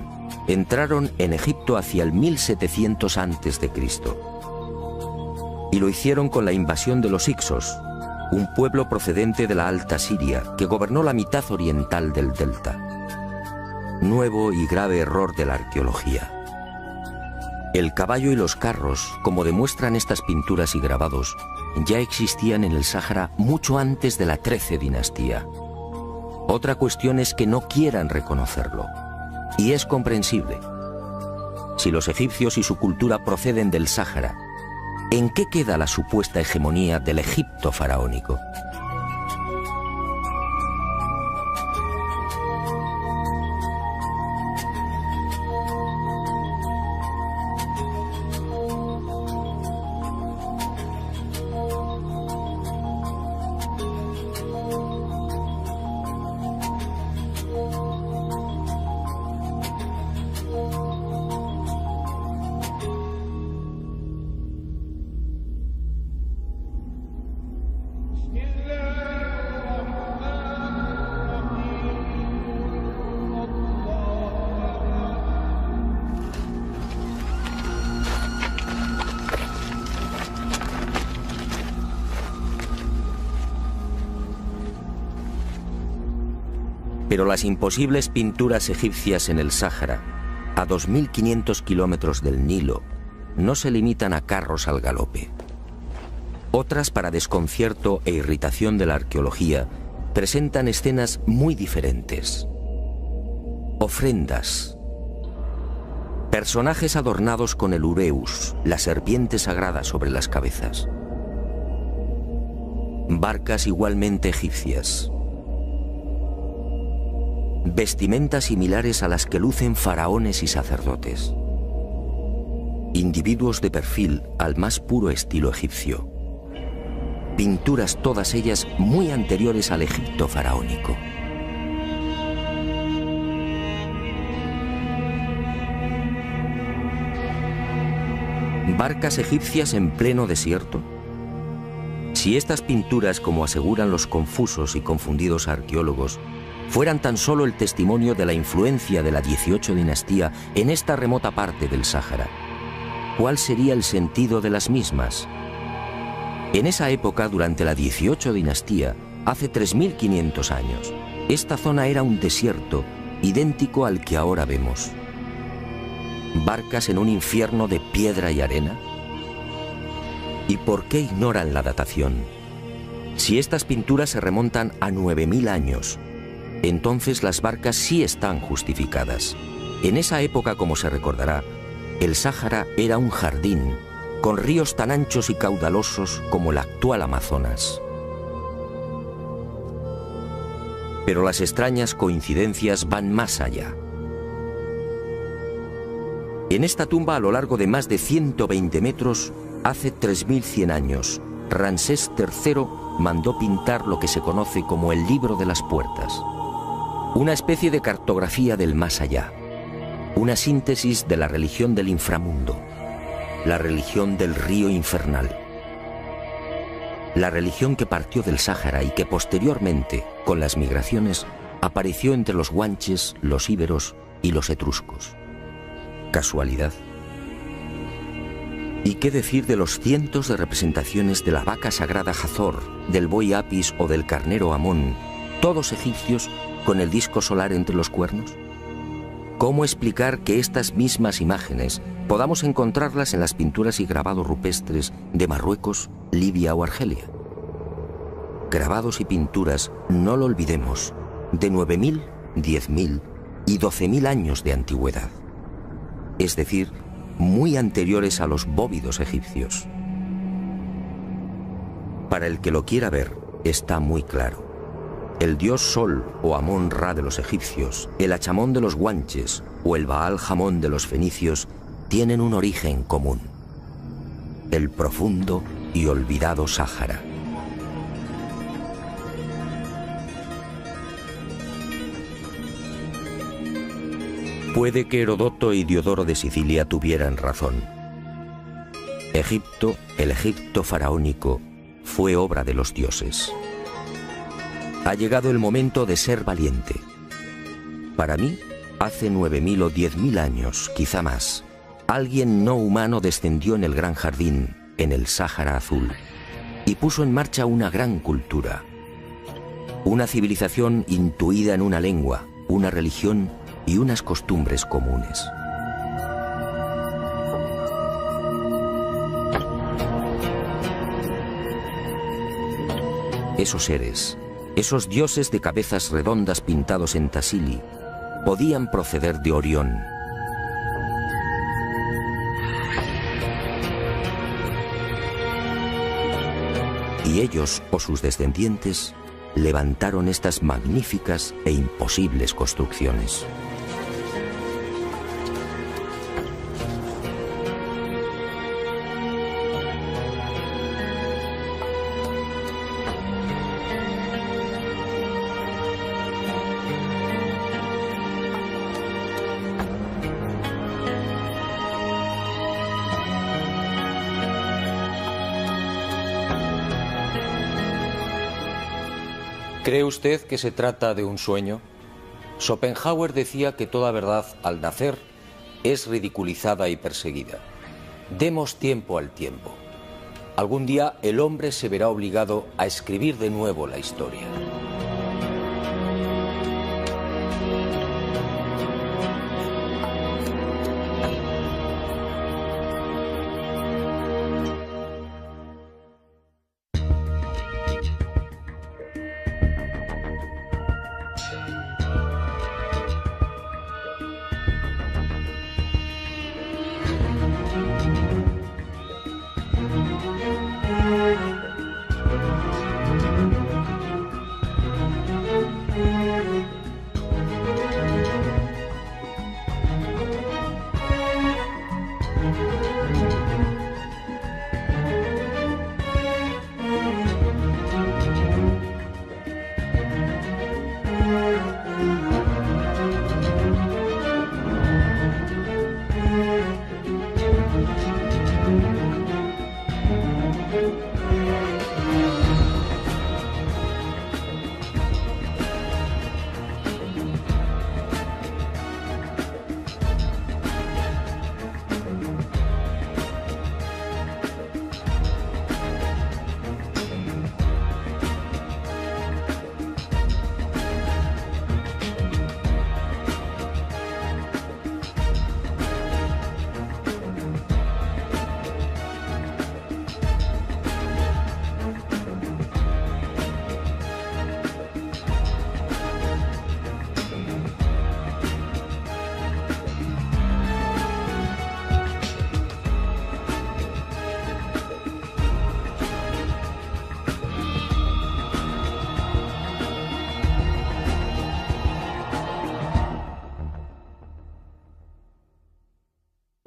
entraron en Egipto hacia el 1700 a.C. y lo hicieron con la invasión de los Hicsos, un pueblo procedente de la Alta Siria que gobernó la mitad oriental del delta. Nuevo y grave error de la arqueología. El caballo y los carros, como demuestran estas pinturas y grabados, ya existían en el Sáhara mucho antes de la XIII dinastía. Otra cuestión es que no quieran reconocerlo, y es comprensible. Si los egipcios y su cultura proceden del Sáhara, ¿en qué queda la supuesta hegemonía del Egipto faraónico? Pero las imposibles pinturas egipcias en el Sáhara, a 2500 kilómetros del Nilo, no se limitan a carros al galope. Otras, para desconcierto e irritación de la arqueología, presentan escenas muy diferentes. Ofrendas. Personajes adornados con el ureus, la serpiente sagrada sobre las cabezas. Barcas igualmente egipcias. Vestimentas similares a las que lucen faraones y sacerdotes. Individuos de perfil al más puro estilo egipcio. Pinturas todas ellas muy anteriores al Egipto faraónico. ¿Barcas egipcias en pleno desierto? Si estas pinturas, como aseguran los confusos y confundidos arqueólogos, fueran tan solo el testimonio de la influencia de la XVIII dinastía en esta remota parte del Sáhara, ¿cuál sería el sentido de las mismas? En esa época, durante la XVIII dinastía, hace 3500 años, esta zona era un desierto idéntico al que ahora vemos. ¿Barcas en un infierno de piedra y arena? ¿Y por qué ignoran la datación? Si estas pinturas se remontan a 9000 años, entonces las barcas sí están justificadas. En esa época, como se recordará, el Sáhara era un jardín, con ríos tan anchos y caudalosos como el actual Amazonas. Pero las extrañas coincidencias van más allá. En esta tumba, a lo largo de más de 120 metros, hace 3100 años, Ramsés III mandó pintar lo que se conoce como el Libro de las Puertas, una especie de cartografía del más allá, una síntesis de la religión del inframundo, la religión del río infernal, la religión que partió del Sáhara y que posteriormente, con las migraciones, apareció entre los guanches, los íberos y los etruscos. ¿Casualidad? ¿Y qué decir de los cientos de representaciones de la vaca sagrada Hathor, del buey Apis o del carnero Amón, todos egipcios con el disco solar entre los cuernos? ¿Cómo explicar que estas mismas imágenes podamos encontrarlas en las pinturas y grabados rupestres de Marruecos, Libia o Argelia? Grabados y pinturas, no lo olvidemos, de 9.000, 10.000 y 12.000 años de antigüedad, es decir, muy anteriores a los bóvidos egipcios. Para el que lo quiera ver, está muy claro. El dios Sol o Amón-Ra de los egipcios, el Achamón de los guanches o el Baal-Jamón de los fenicios tienen un origen común: el profundo y olvidado Sáhara. Puede que Herodoto y Diodoro de Sicilia tuvieran razón. Egipto, el Egipto faraónico, fue obra de los dioses. Ha llegado el momento de ser valiente. Para mí, hace 9.000 o 10.000 años, quizá más, alguien no humano descendió en el gran jardín, en el Sáhara Azul, y puso en marcha una gran cultura. Una civilización intuida en una lengua, una religión y unas costumbres comunes. Esos seres, esos dioses de cabezas redondas pintados en Tassili, podían proceder de Orión. Y ellos, o sus descendientes, levantaron estas magníficas e imposibles construcciones. ¿Cree usted que se trata de un sueño? Schopenhauer decía que toda verdad, al nacer, es ridiculizada y perseguida. Demos tiempo al tiempo. Algún día el hombre se verá obligado a escribir de nuevo la historia.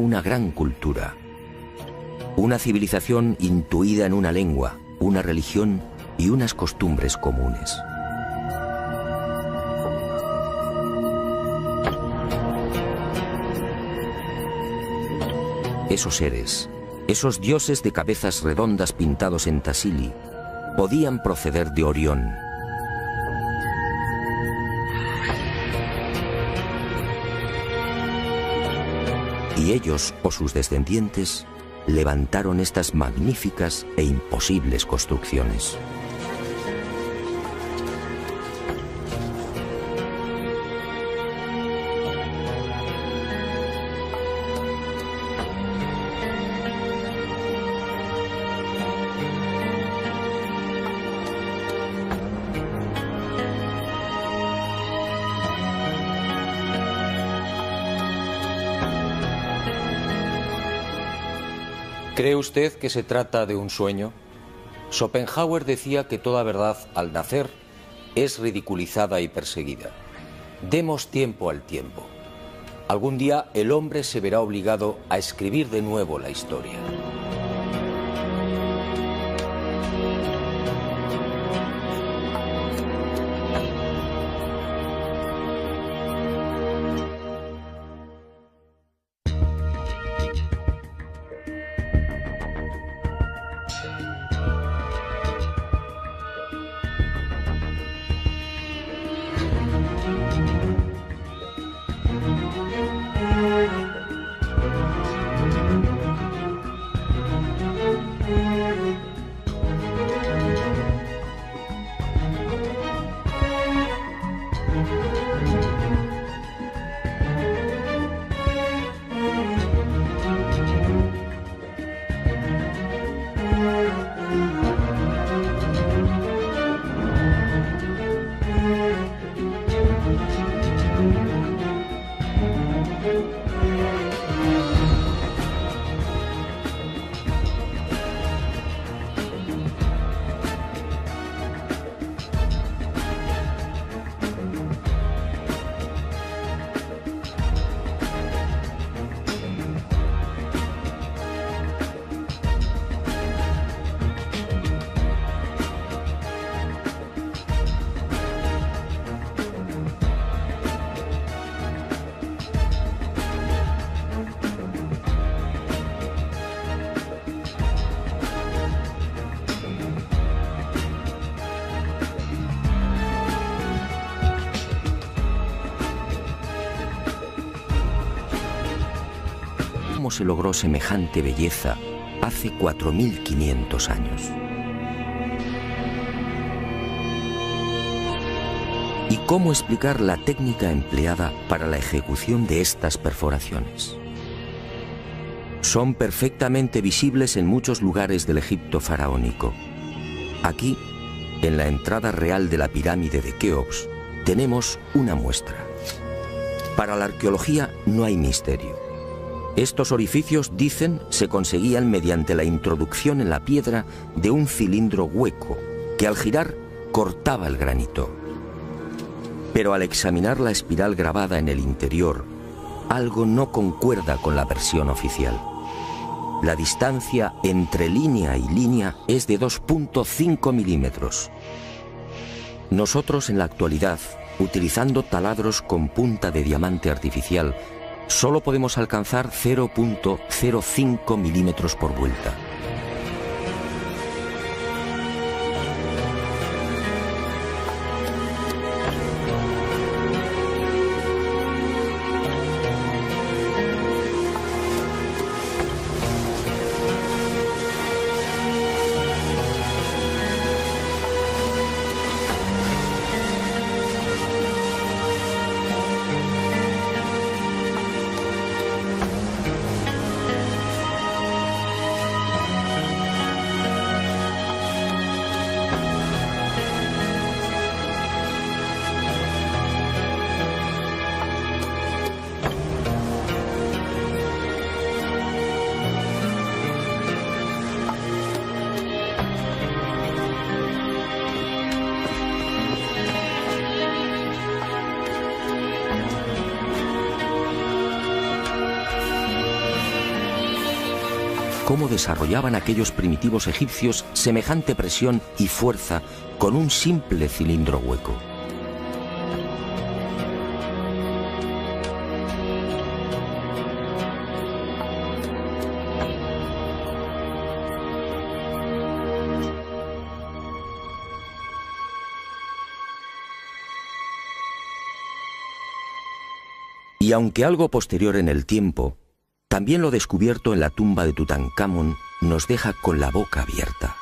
una gran cultura, una civilización intuida en una lengua, una religión y unas costumbres comunes. Esos seres, esos dioses de cabezas redondas pintados en Tassili, podían proceder de Orión. Y ellos, o sus descendientes, levantaron estas magníficas e imposibles construcciones. ¿Cree usted que se trata de un sueño? Schopenhauer decía que toda verdad, al nacer, es ridiculizada y perseguida. Demos tiempo al tiempo. Algún día el hombre se verá obligado a escribir de nuevo la historia. ¿Cómo se logró semejante belleza hace 4500 años? ¿Y cómo explicar la técnica empleada para la ejecución de estas perforaciones? Son perfectamente visibles en muchos lugares del Egipto faraónico. Aquí, en la entrada real de la pirámide de Keops, tenemos una muestra. Para la arqueología no hay misterio. Estos orificios, dicen, se conseguían mediante la introducción en la piedra de un cilindro hueco que al girar cortaba el granito. Pero al examinar la espiral grabada en el interior, algo no concuerda con la versión oficial. La distancia entre línea y línea es de 2.5 milímetros. Nosotros en la actualidad, utilizando taladros con punta de diamante artificial, solo podemos alcanzar 0.05 milímetros por vuelta. cómo desarrollaban aquellos primitivos egipcios semejante presión y fuerza con un simple cilindro hueco. Y aunque algo posterior en el tiempo, también lo descubierto en la tumba de Tutankamón nos deja con la boca abierta.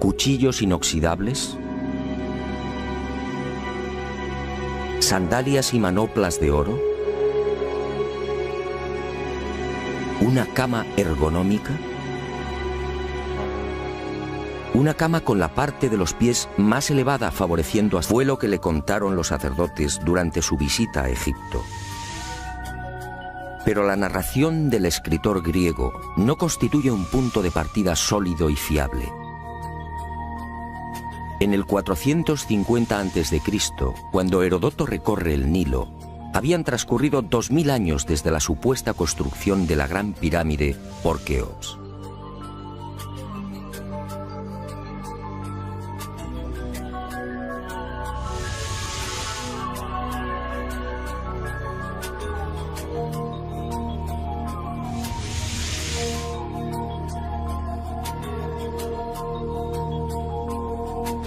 Cuchillos inoxidables, sandalias y manoplas de oro, una cama ergonómica, una cama con la parte de los pies más elevada favoreciendo a... Fue lo que le contaron los sacerdotes durante su visita a Egipto. Pero la narración del escritor griego no constituye un punto de partida sólido y fiable. En el 450 a.C., cuando Heródoto recorre el Nilo, habían transcurrido 2000 años desde la supuesta construcción de la Gran Pirámide por Keops.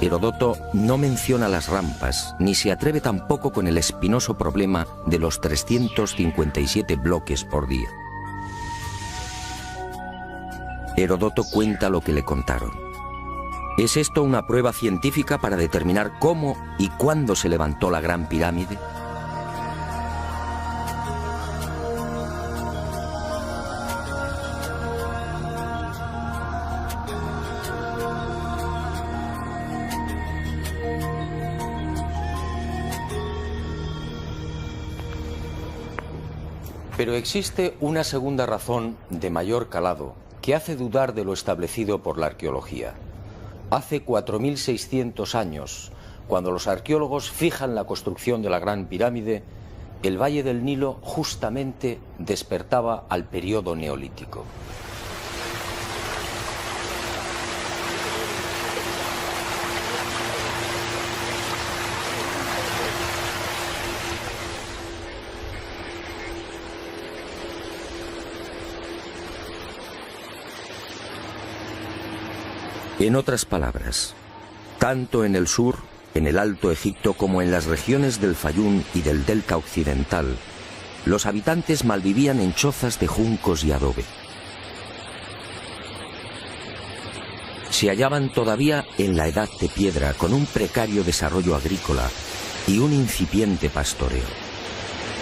Heródoto no menciona las rampas, ni se atreve tampoco con el espinoso problema de los 357 bloques por día. Heródoto cuenta lo que le contaron. ¿Es esto una prueba científica para determinar cómo y cuándo se levantó la Gran Pirámide? Pero existe una segunda razón de mayor calado que hace dudar de lo establecido por la arqueología. Hace 4600 años, cuando los arqueólogos fijan la construcción de la Gran Pirámide, el Valle del Nilo justamente despertaba al periodo neolítico. En otras palabras, tanto en el sur, en el Alto Egipto, como en las regiones del Fayum y del Delta Occidental, los habitantes malvivían en chozas de juncos y adobe. Se hallaban todavía en la Edad de Piedra, con un precario desarrollo agrícola y un incipiente pastoreo.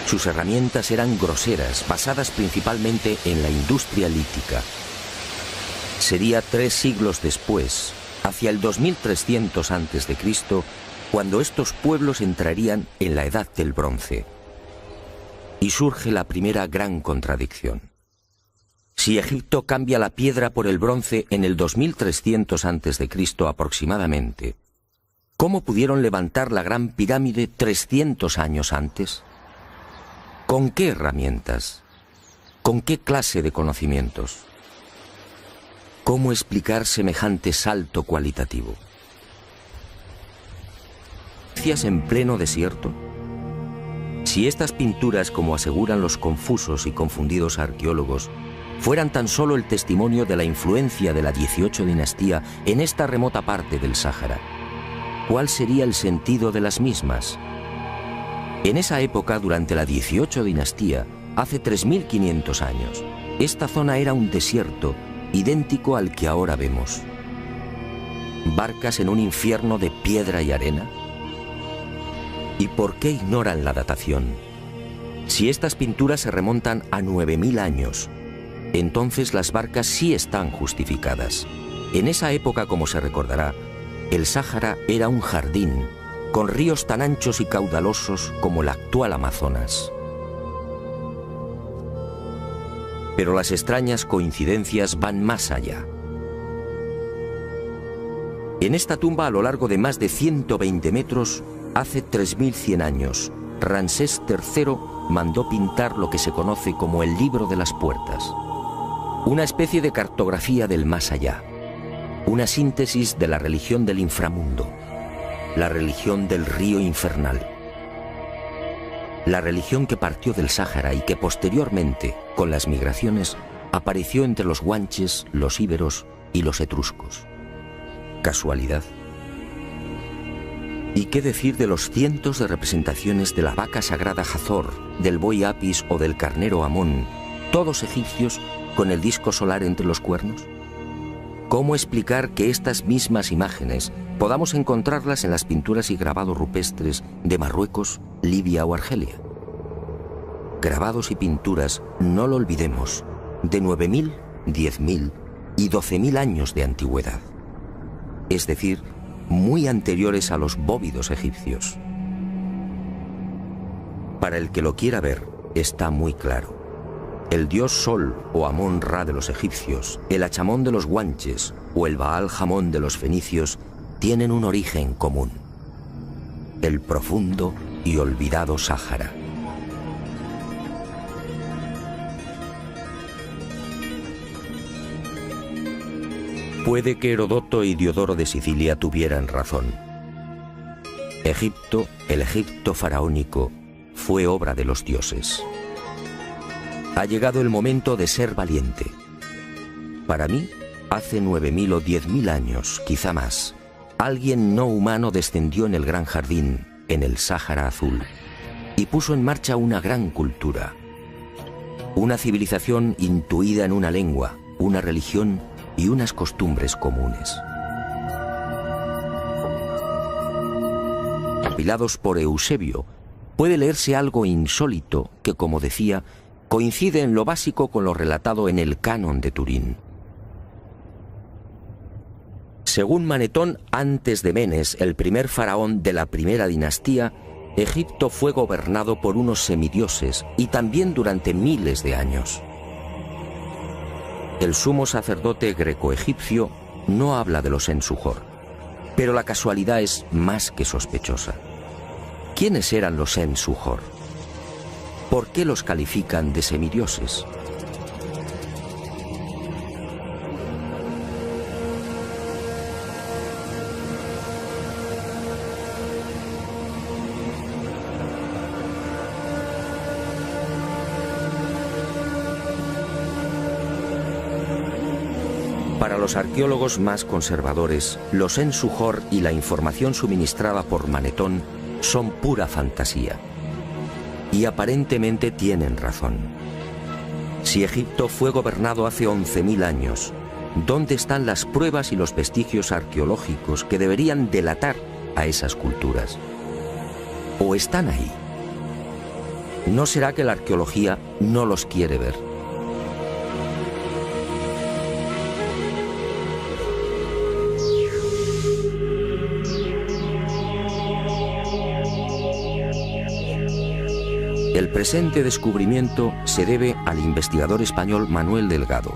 Sus herramientas eran groseras, basadas principalmente en la industria lítica. Sería 3 siglos después, hacia el 2300 a.C., cuando estos pueblos entrarían en la Edad del Bronce. Y surge la primera gran contradicción. Si Egipto cambia la piedra por el bronce en el 2300 a.C. aproximadamente, ¿cómo pudieron levantar la Gran Pirámide 300 años antes? ¿Con qué herramientas? ¿Con qué clase de conocimientos? ¿Cómo explicar semejante salto cualitativo? ¿En pleno desierto? Si estas pinturas, como aseguran los confusos y confundidos arqueólogos, fueran tan solo el testimonio de la influencia de la 18 dinastía en esta remota parte del Sáhara, ¿cuál sería el sentido de las mismas? En esa época, durante la 18 dinastía, hace 3500 años, esta zona era un desierto idéntico al que ahora vemos. ¿Barcas en un infierno de piedra y arena? ¿Y por qué ignoran la datación? Si estas pinturas se remontan a 9000 años, entonces las barcas sí están justificadas. En esa época, como se recordará, el Sáhara era un jardín, con ríos tan anchos y caudalosos como el actual Amazonas. Pero las extrañas coincidencias van más allá. En esta tumba, a lo largo de más de 120 metros, Hace 3100 años, Ramsés III mandó pintar lo que se conoce como el Libro de las Puertas, una especie de cartografía del más allá, una síntesis de la religión del inframundo, la religión del río infernal, la religión que partió del Sáhara y que posteriormente, con las migraciones, apareció entre los guanches, los íberos y los etruscos. ¿Casualidad? ¿Y qué decir de los cientos de representaciones de la vaca sagrada Hathor, del buey Apis o del carnero Amón, todos egipcios con el disco solar entre los cuernos? ¿Cómo explicar que estas mismas imágenes podamos encontrarlas en las pinturas y grabados rupestres de Marruecos, Libia o Argelia? Grabados y pinturas, no lo olvidemos, de 9.000, 10.000 y 12.000 años de antigüedad, es decir, muy anteriores a los bóvidos egipcios. Para el que lo quiera ver, está muy claro. El dios Sol o Amón-Ra de los egipcios, el Achamón de los guanches o el Baal-Jamón de los fenicios tienen un origen común: el profundo y olvidado Sáhara. Puede que Herodoto y Diodoro de Sicilia tuvieran razón. Egipto, el Egipto faraónico, fue obra de los dioses. Ha llegado el momento de ser valiente. Para mí, hace 9.000 o 10.000 años, quizá más, alguien no humano descendió en el gran jardín, en el Sáhara Azul, y puso en marcha una gran cultura. Una civilización intuida en una lengua, una religión y unas costumbres comunes. Compilados por Eusebio, puede leerse algo insólito que, como decía, coincide en lo básico con lo relatado en el Canon de Turín. Según Manetón, antes de Menes, el primer faraón de la primera dinastía, Egipto fue gobernado por unos semidioses y también durante miles de años. El sumo sacerdote greco-egipcio no habla de los Ensujor, pero la casualidad es más que sospechosa. ¿Quiénes eran los Ensujor? ¿Por qué los califican de semidioses? Para los arqueólogos más conservadores, los Ensujor y la información suministrada por Manetón son pura fantasía. Y aparentemente tienen razón. Si Egipto fue gobernado hace 11.000 años, ¿dónde están las pruebas y los vestigios arqueológicos que deberían delatar a esas culturas? ¿O están ahí? ¿No será que la arqueología no los quiere ver? El presente descubrimiento se debe al investigador español Manuel Delgado.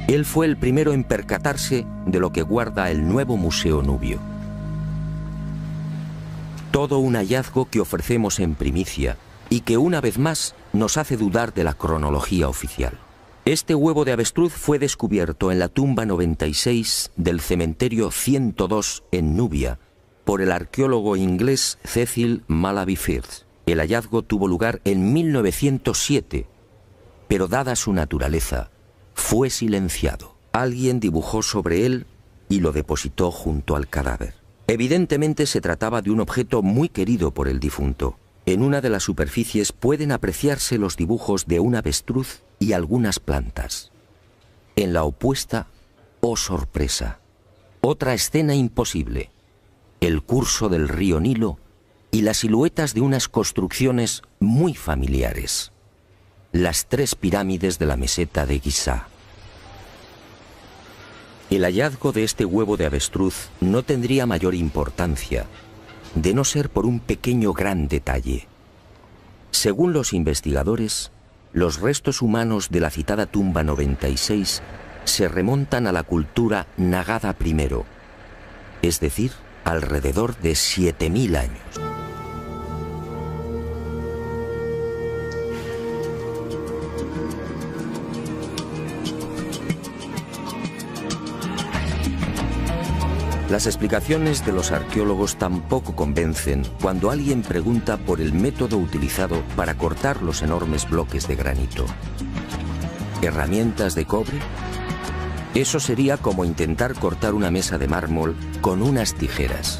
Él fue el primero en percatarse de lo que guarda el nuevo Museo Nubio. Todo un hallazgo que ofrecemos en primicia y que una vez más nos hace dudar de la cronología oficial. Este huevo de avestruz fue descubierto en la tumba 96 del cementerio 102 en Nubia por el arqueólogo inglés Cecil Malaby Firth. El hallazgo tuvo lugar en 1907, pero dada su naturaleza, fue silenciado. Alguien dibujó sobre él y lo depositó junto al cadáver. Evidentemente se trataba de un objeto muy querido por el difunto. En una de las superficies pueden apreciarse los dibujos de un avestruz y algunas plantas. En la opuesta, oh sorpresa, otra escena imposible: el curso del río Nilo y las siluetas de unas construcciones muy familiares: las 3 pirámides de la meseta de Giza. El hallazgo de este huevo de avestruz no tendría mayor importancia, de no ser por un pequeño gran detalle. Según los investigadores, los restos humanos de la citada tumba 96 se remontan a la cultura Nagada I, es decir, alrededor de 7000 años. Las explicaciones de los arqueólogos tampoco convencen cuando alguien pregunta por el método utilizado para cortar los enormes bloques de granito. ¿Herramientas de cobre? Eso sería como intentar cortar una mesa de mármol con unas tijeras.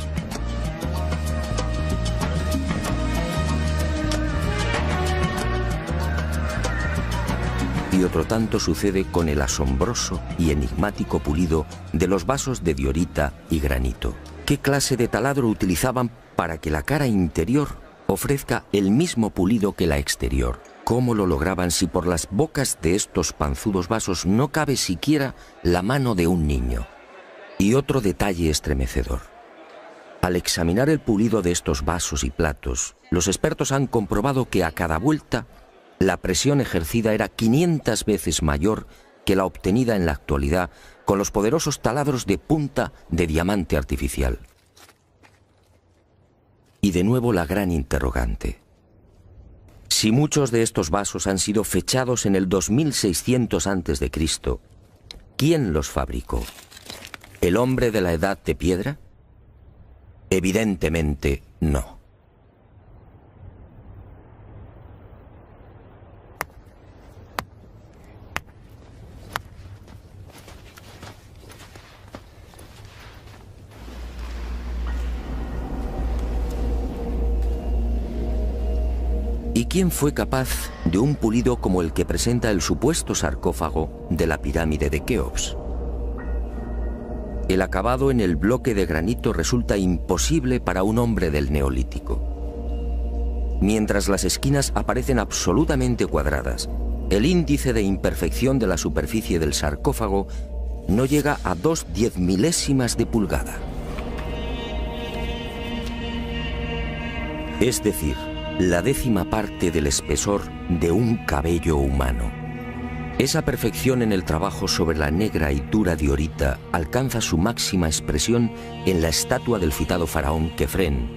Y otro tanto sucede con el asombroso y enigmático pulido de los vasos de diorita y granito. ¿Qué clase de taladro utilizaban para que la cara interior ofrezca el mismo pulido que la exterior? ¿Cómo lo lograban si por las bocas de estos panzudos vasos no cabe siquiera la mano de un niño? Y otro detalle estremecedor. Al examinar el pulido de estos vasos y platos, los expertos han comprobado que a cada vuelta la presión ejercida era 500 veces mayor que la obtenida en la actualidad con los poderosos taladros de punta de diamante artificial. Y de nuevo la gran interrogante. Si muchos de estos vasos han sido fechados en el 2600 a.C., ¿quién los fabricó? ¿El hombre de la edad de piedra? Evidentemente no. ¿Y quién fue capaz de un pulido como el que presenta el supuesto sarcófago de la pirámide de Keops? El acabado en el bloque de granito resulta imposible para un hombre del Neolítico. Mientras las esquinas aparecen absolutamente cuadradas, el índice de imperfección de la superficie del sarcófago no llega a 2/10 de pulgada. Es decir, la 10ª parte del espesor de un cabello humano. Esa perfección en el trabajo sobre la negra y dura diorita alcanza su máxima expresión en la estatua del citado faraón Kefren,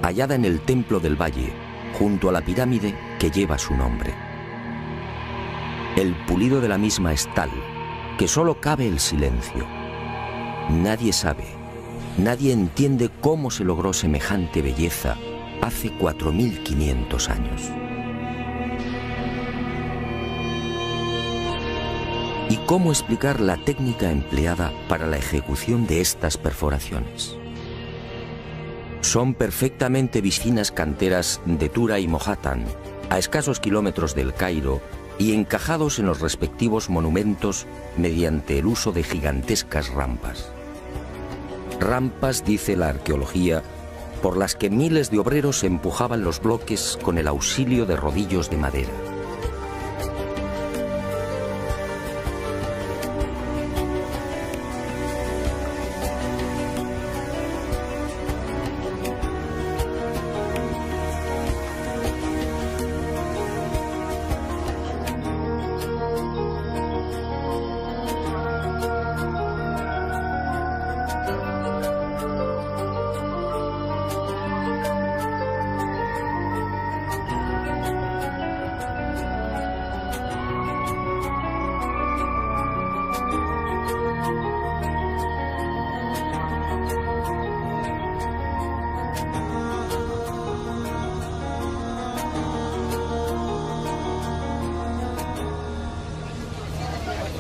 hallada en el Templo del Valle, junto a la pirámide que lleva su nombre. El pulido de la misma es tal que solo cabe el silencio. Nadie sabe, nadie entiende cómo se logró semejante belleza hace 4500 años. ¿Y cómo explicar la técnica empleada para la ejecución de estas perforaciones? Son perfectamente viscinas canteras de Tura y Mohatan, a escasos kilómetros del Cairo, y encajados en los respectivos monumentos mediante el uso de gigantescas rampas. Rampas, dice la arqueología, por las que miles de obreros empujaban los bloques con el auxilio de rodillos de madera.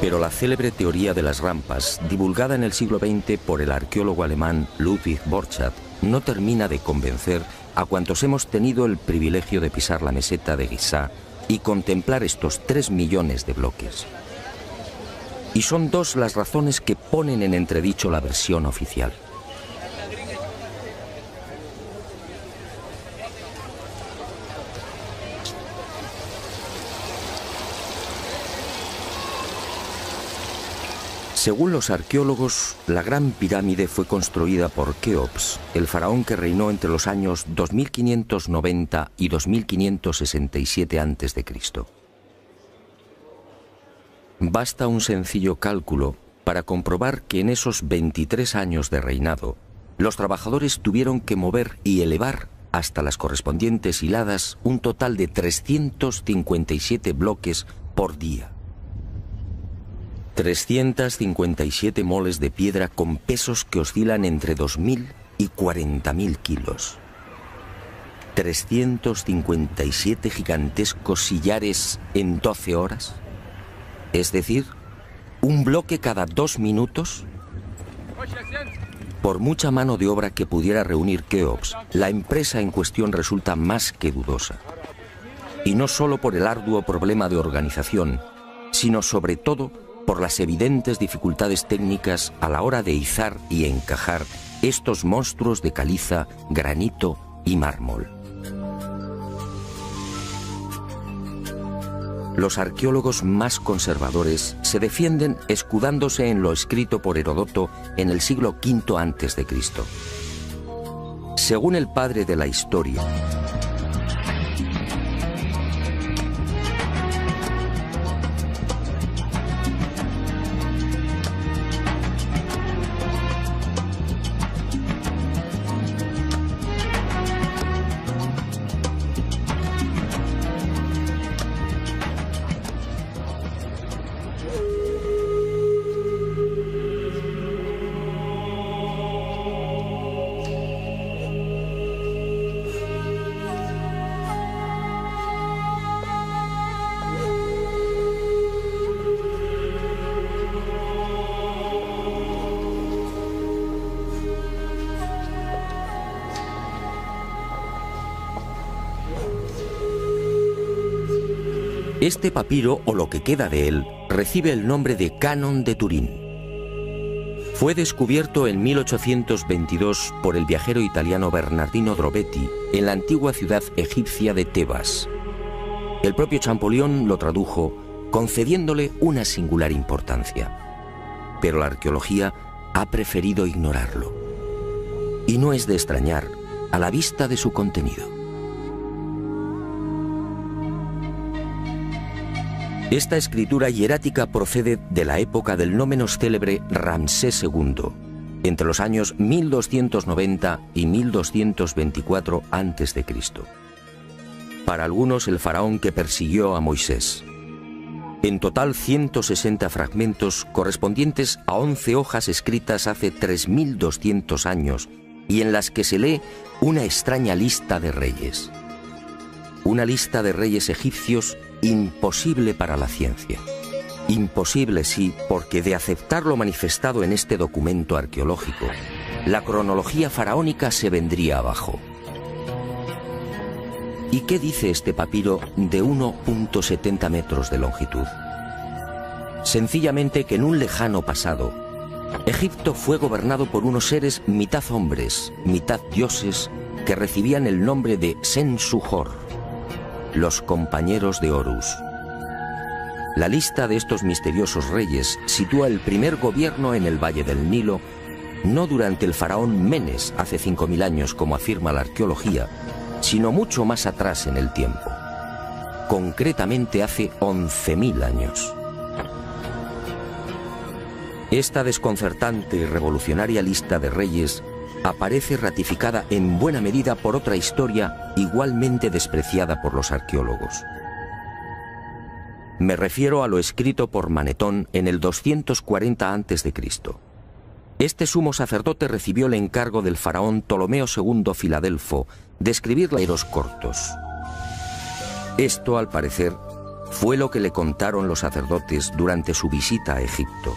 Pero la célebre teoría de las rampas, divulgada en el siglo XX por el arqueólogo alemán Ludwig Borchardt, no termina de convencer a cuantos hemos tenido el privilegio de pisar la meseta de Giza y contemplar estos 3 millones de bloques. Y son dos las razones que ponen en entredicho la versión oficial. Según los arqueólogos, la Gran Pirámide fue construida por Keops, el faraón que reinó entre los años 2590 y 2567 a.C. Basta un sencillo cálculo para comprobar que en esos 23 años de reinado, los trabajadores tuvieron que mover y elevar hasta las correspondientes hiladas un total de 357 bloques por día. 357 moles de piedra con pesos que oscilan entre 2.000 y 40.000 kilos. 357 gigantescos sillares en 12 horas. Es decir, un bloque cada 2 minutos. Por mucha mano de obra que pudiera reunir Keops, la empresa en cuestión resulta más que dudosa. Y no solo por el arduo problema de organización, sino sobre todo por las evidentes dificultades técnicas a la hora de izar y encajar estos monstruos de caliza, granito y mármol. Los arqueólogos más conservadores se defienden escudándose en lo escrito por Heródoto en el siglo V a.C. Según el padre de la historia, este papiro, o lo que queda de él, recibe el nombre de Canon de Turín. Fue descubierto en 1822 por el viajero italiano Bernardino Drobetti en la antigua ciudad egipcia de Tebas. El propio Champollion lo tradujo, concediéndole una singular importancia. Pero la arqueología ha preferido ignorarlo. Y no es de extrañar a la vista de su contenido. Esta escritura hierática procede de la época del no menos célebre Ramsés II, entre los años 1290 y 1224 a.C. Para algunos, el faraón que persiguió a Moisés. En total, 160 fragmentos correspondientes a 11 hojas escritas hace 3200 años y en las que se lee una extraña lista de reyes. Una lista de reyes egipcios imposible para la ciencia. Imposible, sí, porque de aceptar lo manifestado en este documento arqueológico, la cronología faraónica se vendría abajo. ¿Y qué dice este papiro de 1,70 metros de longitud? Sencillamente que en un lejano pasado, Egipto fue gobernado por unos seres mitad hombres, mitad dioses, que recibían el nombre de Sensu-Hor, los compañeros de Horus. La lista de estos misteriosos reyes sitúa el primer gobierno en el Valle del Nilo, no durante el faraón Menes hace 5000 años como afirma la arqueología, sino mucho más atrás en el tiempo, concretamente hace 11.000 años. Esta desconcertante y revolucionaria lista de reyes aparece ratificada en buena medida por otra historia igualmente despreciada por los arqueólogos. Me refiero a lo escrito por Manetón en el 240 a.C. Este sumo sacerdote recibió el encargo del faraón Ptolomeo II Filadelfo de escribir leros cortos. Esto, al parecer, fue lo que le contaron los sacerdotes durante su visita a Egipto.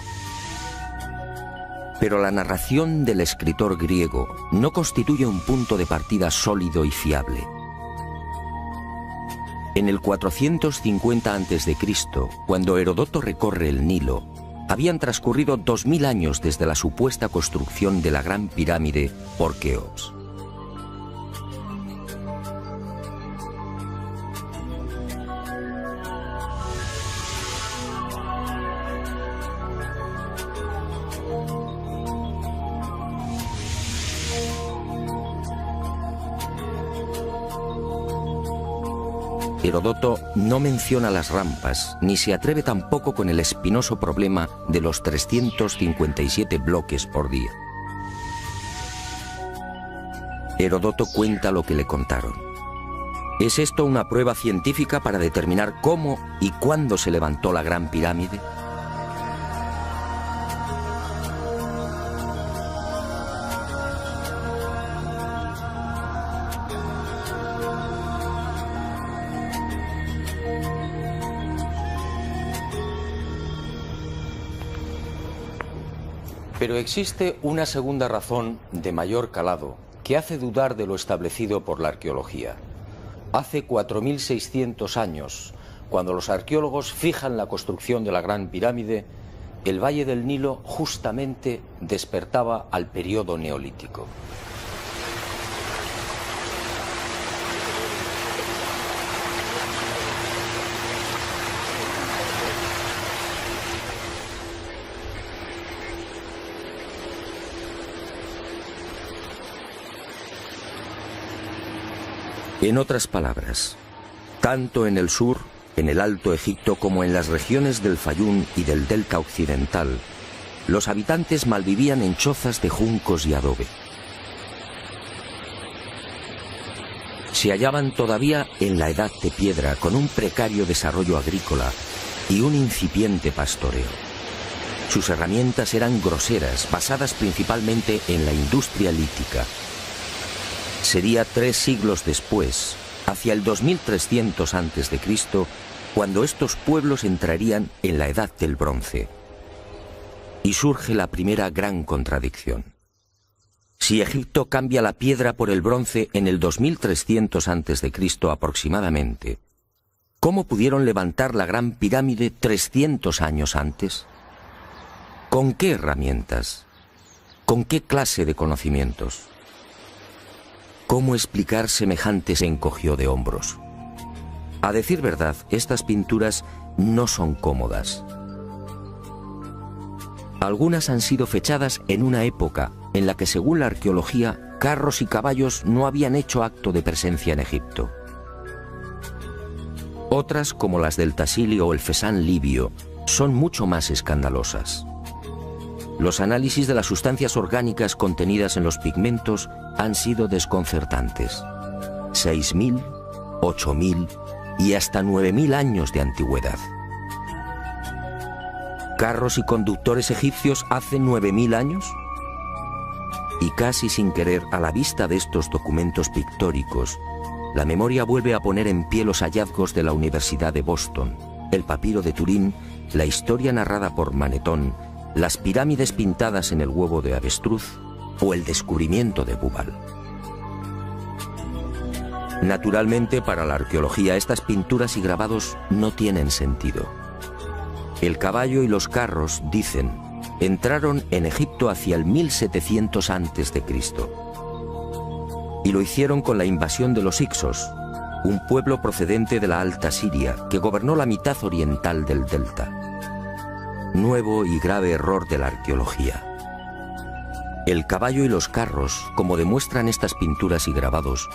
Pero la narración del escritor griego no constituye un punto de partida sólido y fiable. En el 450 a.C., cuando Heródoto recorre el Nilo, habían transcurrido 2000 años desde la supuesta construcción de la Gran Pirámide por Keops. Heródoto no menciona las rampas, ni se atreve tampoco con el espinoso problema de los 357 bloques por día. Heródoto cuenta lo que le contaron. ¿Es esto una prueba científica para determinar cómo y cuándo se levantó la Gran Pirámide? Pero existe una segunda razón de mayor calado que hace dudar de lo establecido por la arqueología. Hace 4600 años, cuando los arqueólogos fijan la construcción de la Gran Pirámide, el Valle del Nilo justamente despertaba al periodo neolítico. En otras palabras, tanto en el sur, en el Alto Egipto, como en las regiones del Fayum y del Delta Occidental, los habitantes malvivían en chozas de juncos y adobe. Se hallaban todavía en la Edad de Piedra, con un precario desarrollo agrícola y un incipiente pastoreo. Sus herramientas eran groseras, basadas principalmente en la industria lítica. Sería 3 siglos después, hacia el 2300 a.C., cuando estos pueblos entrarían en la Edad del Bronce. Y surge la primera gran contradicción. Si Egipto cambia la piedra por el bronce en el 2300 a.C. aproximadamente, ¿cómo pudieron levantar la Gran Pirámide 300 años antes? ¿Con qué herramientas? ¿Con qué clase de conocimientos? ¿Cómo explicar semejante? Se encogió de hombros. A decir verdad, estas pinturas no son cómodas. Algunas han sido fechadas en una época en la que, según la arqueología, carros y caballos no habían hecho acto de presencia en Egipto. Otras, como las del Tasilio o el Fesán libio, son mucho más escandalosas. Los análisis de las sustancias orgánicas contenidas en los pigmentos han sido desconcertantes. 6.000, 8.000 y hasta 9.000 años de antigüedad. ¿Carros y conductores egipcios hace 9.000 años? Y casi sin querer, a la vista de estos documentos pictóricos, la memoria vuelve a poner en pie los hallazgos de la Universidad de Boston, el papiro de Turín, la historia narrada por Manetón, las pirámides pintadas en el huevo de avestruz o el descubrimiento de Bubal. Naturalmente, para la arqueología, estas pinturas y grabados no tienen sentido. El caballo y los carros, dicen, entraron en Egipto hacia el 1700 a.C. y lo hicieron con la invasión de los Hicsos, un pueblo procedente de la Alta Siria que gobernó la mitad oriental del delta. Nuevo y grave error de la arqueología. El caballo y los carros, como demuestran estas pinturas y grabados,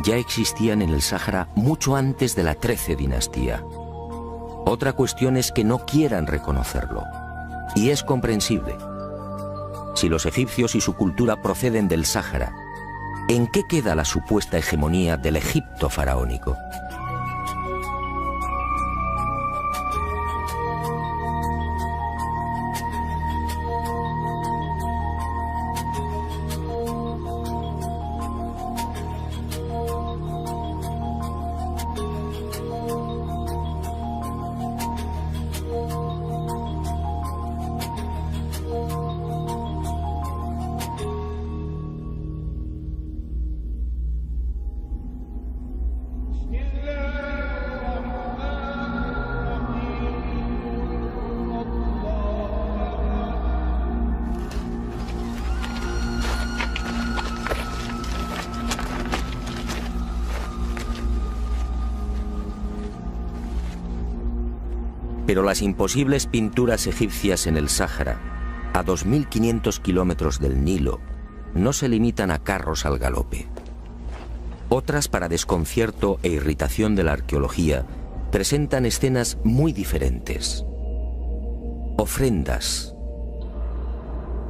ya existían en el Sáhara mucho antes de la XIII dinastía. Otra cuestión es que no quieran reconocerlo, y es comprensible. Si los egipcios y su cultura proceden del Sáhara, ¿en qué queda la supuesta hegemonía del Egipto faraónico? Pero las imposibles pinturas egipcias en el Sáhara, a 2.500 kilómetros del Nilo, no se limitan a carros al galope. Otras, para desconcierto e irritación de la arqueología, presentan escenas muy diferentes. Ofrendas,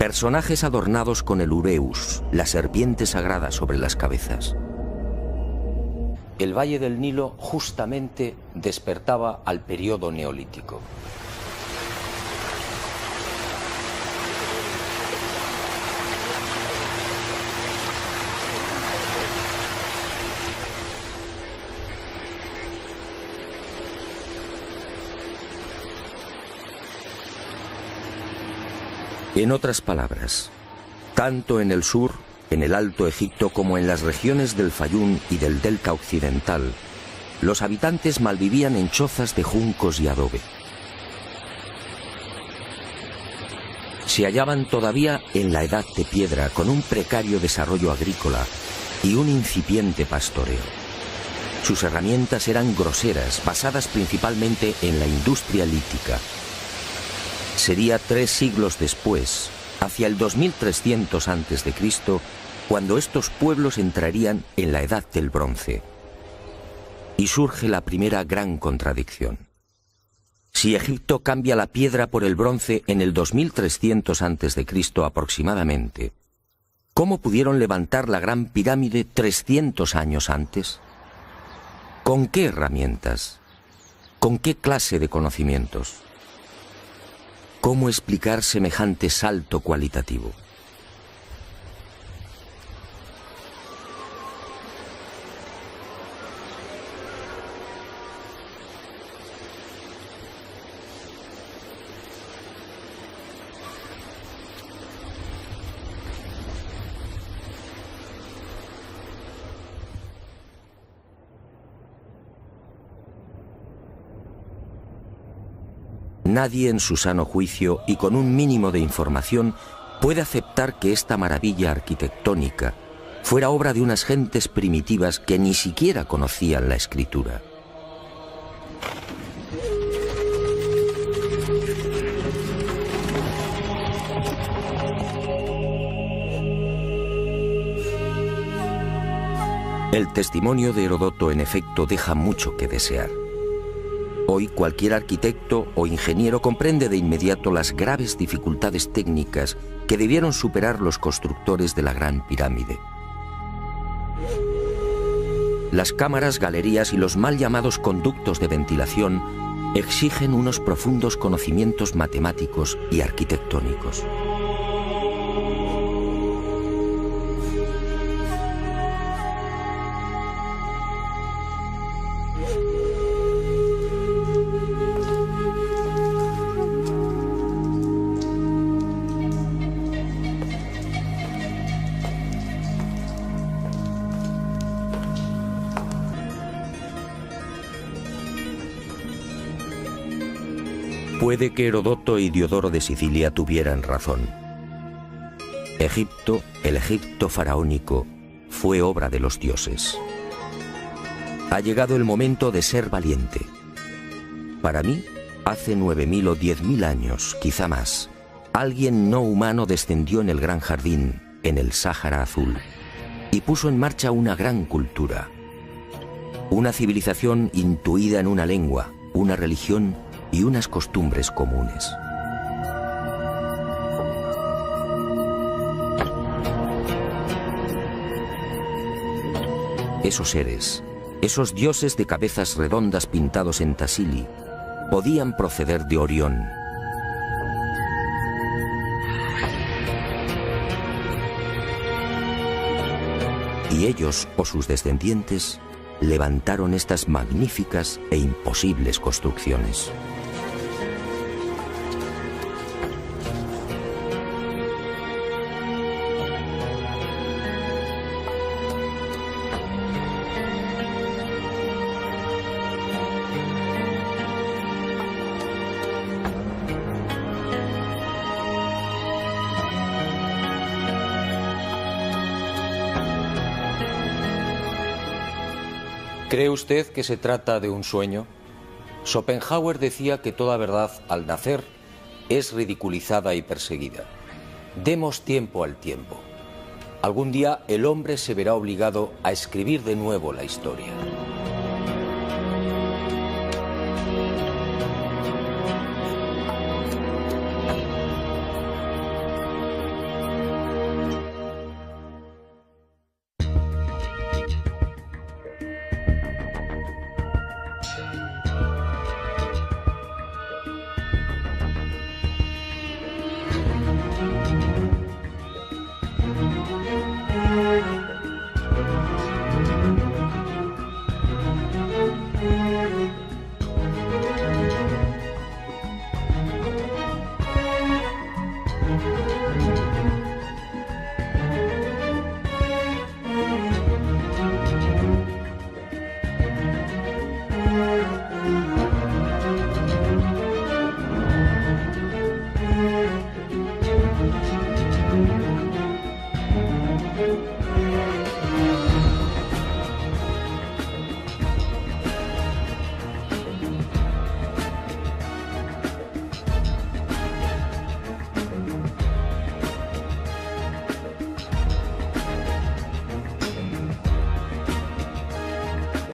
Personajes adornados con el ureus, la serpiente sagrada sobre las cabezas. El Valle del Nilo justamente despertaba al periodo neolítico. En otras palabras, tanto en el sur, en el Alto Egipto, como en las regiones del Fayum y del Delta Occidental, los habitantes malvivían en chozas de juncos y adobe. Se hallaban todavía en la Edad de Piedra, con un precario desarrollo agrícola y un incipiente pastoreo. Sus herramientas eran groseras, basadas principalmente en la industria lítica. Sería 3 siglos después, hacia el 2300 a.C., cuando estos pueblos entrarían en la Edad del Bronce. Y surge la primera gran contradicción. Si Egipto cambia la piedra por el bronce en el 2300 a.C. aproximadamente, ¿cómo pudieron levantar la Gran Pirámide 300 años antes? ¿Con qué herramientas? ¿Con qué clase de conocimientos? ¿Cómo explicar semejante salto cualitativo? Nadie en su sano juicio y con un mínimo de información puede aceptar que esta maravilla arquitectónica fuera obra de unas gentes primitivas que ni siquiera conocían la escritura. El testimonio de Heródoto, en efecto, deja mucho que desear. Hoy cualquier arquitecto o ingeniero comprende de inmediato las graves dificultades técnicas que debieron superar los constructores de la Gran Pirámide. Las cámaras, galerías y los mal llamados conductos de ventilación exigen unos profundos conocimientos matemáticos y arquitectónicos. Puede que Heródoto y Diodoro de Sicilia tuvieran razón. Egipto, el Egipto faraónico, fue obra de los dioses. Ha llegado el momento de ser valiente. Para mí, hace 9.000 o 10.000 años, quizá más, alguien no humano descendió en el gran jardín, en el Sáhara Azul, y puso en marcha una gran cultura. Una civilización intuida en una lengua, una religión y unas costumbres comunes. Esos seres, esos dioses de cabezas redondas pintados en Tassili, podían proceder de Orión. Y ellos, o sus descendientes, levantaron estas magníficas e imposibles construcciones. ¿Cree usted que se trata de un sueño? Schopenhauer decía que toda verdad, al nacer, es ridiculizada y perseguida. Demos tiempo al tiempo. Algún día el hombre se verá obligado a escribir de nuevo la historia.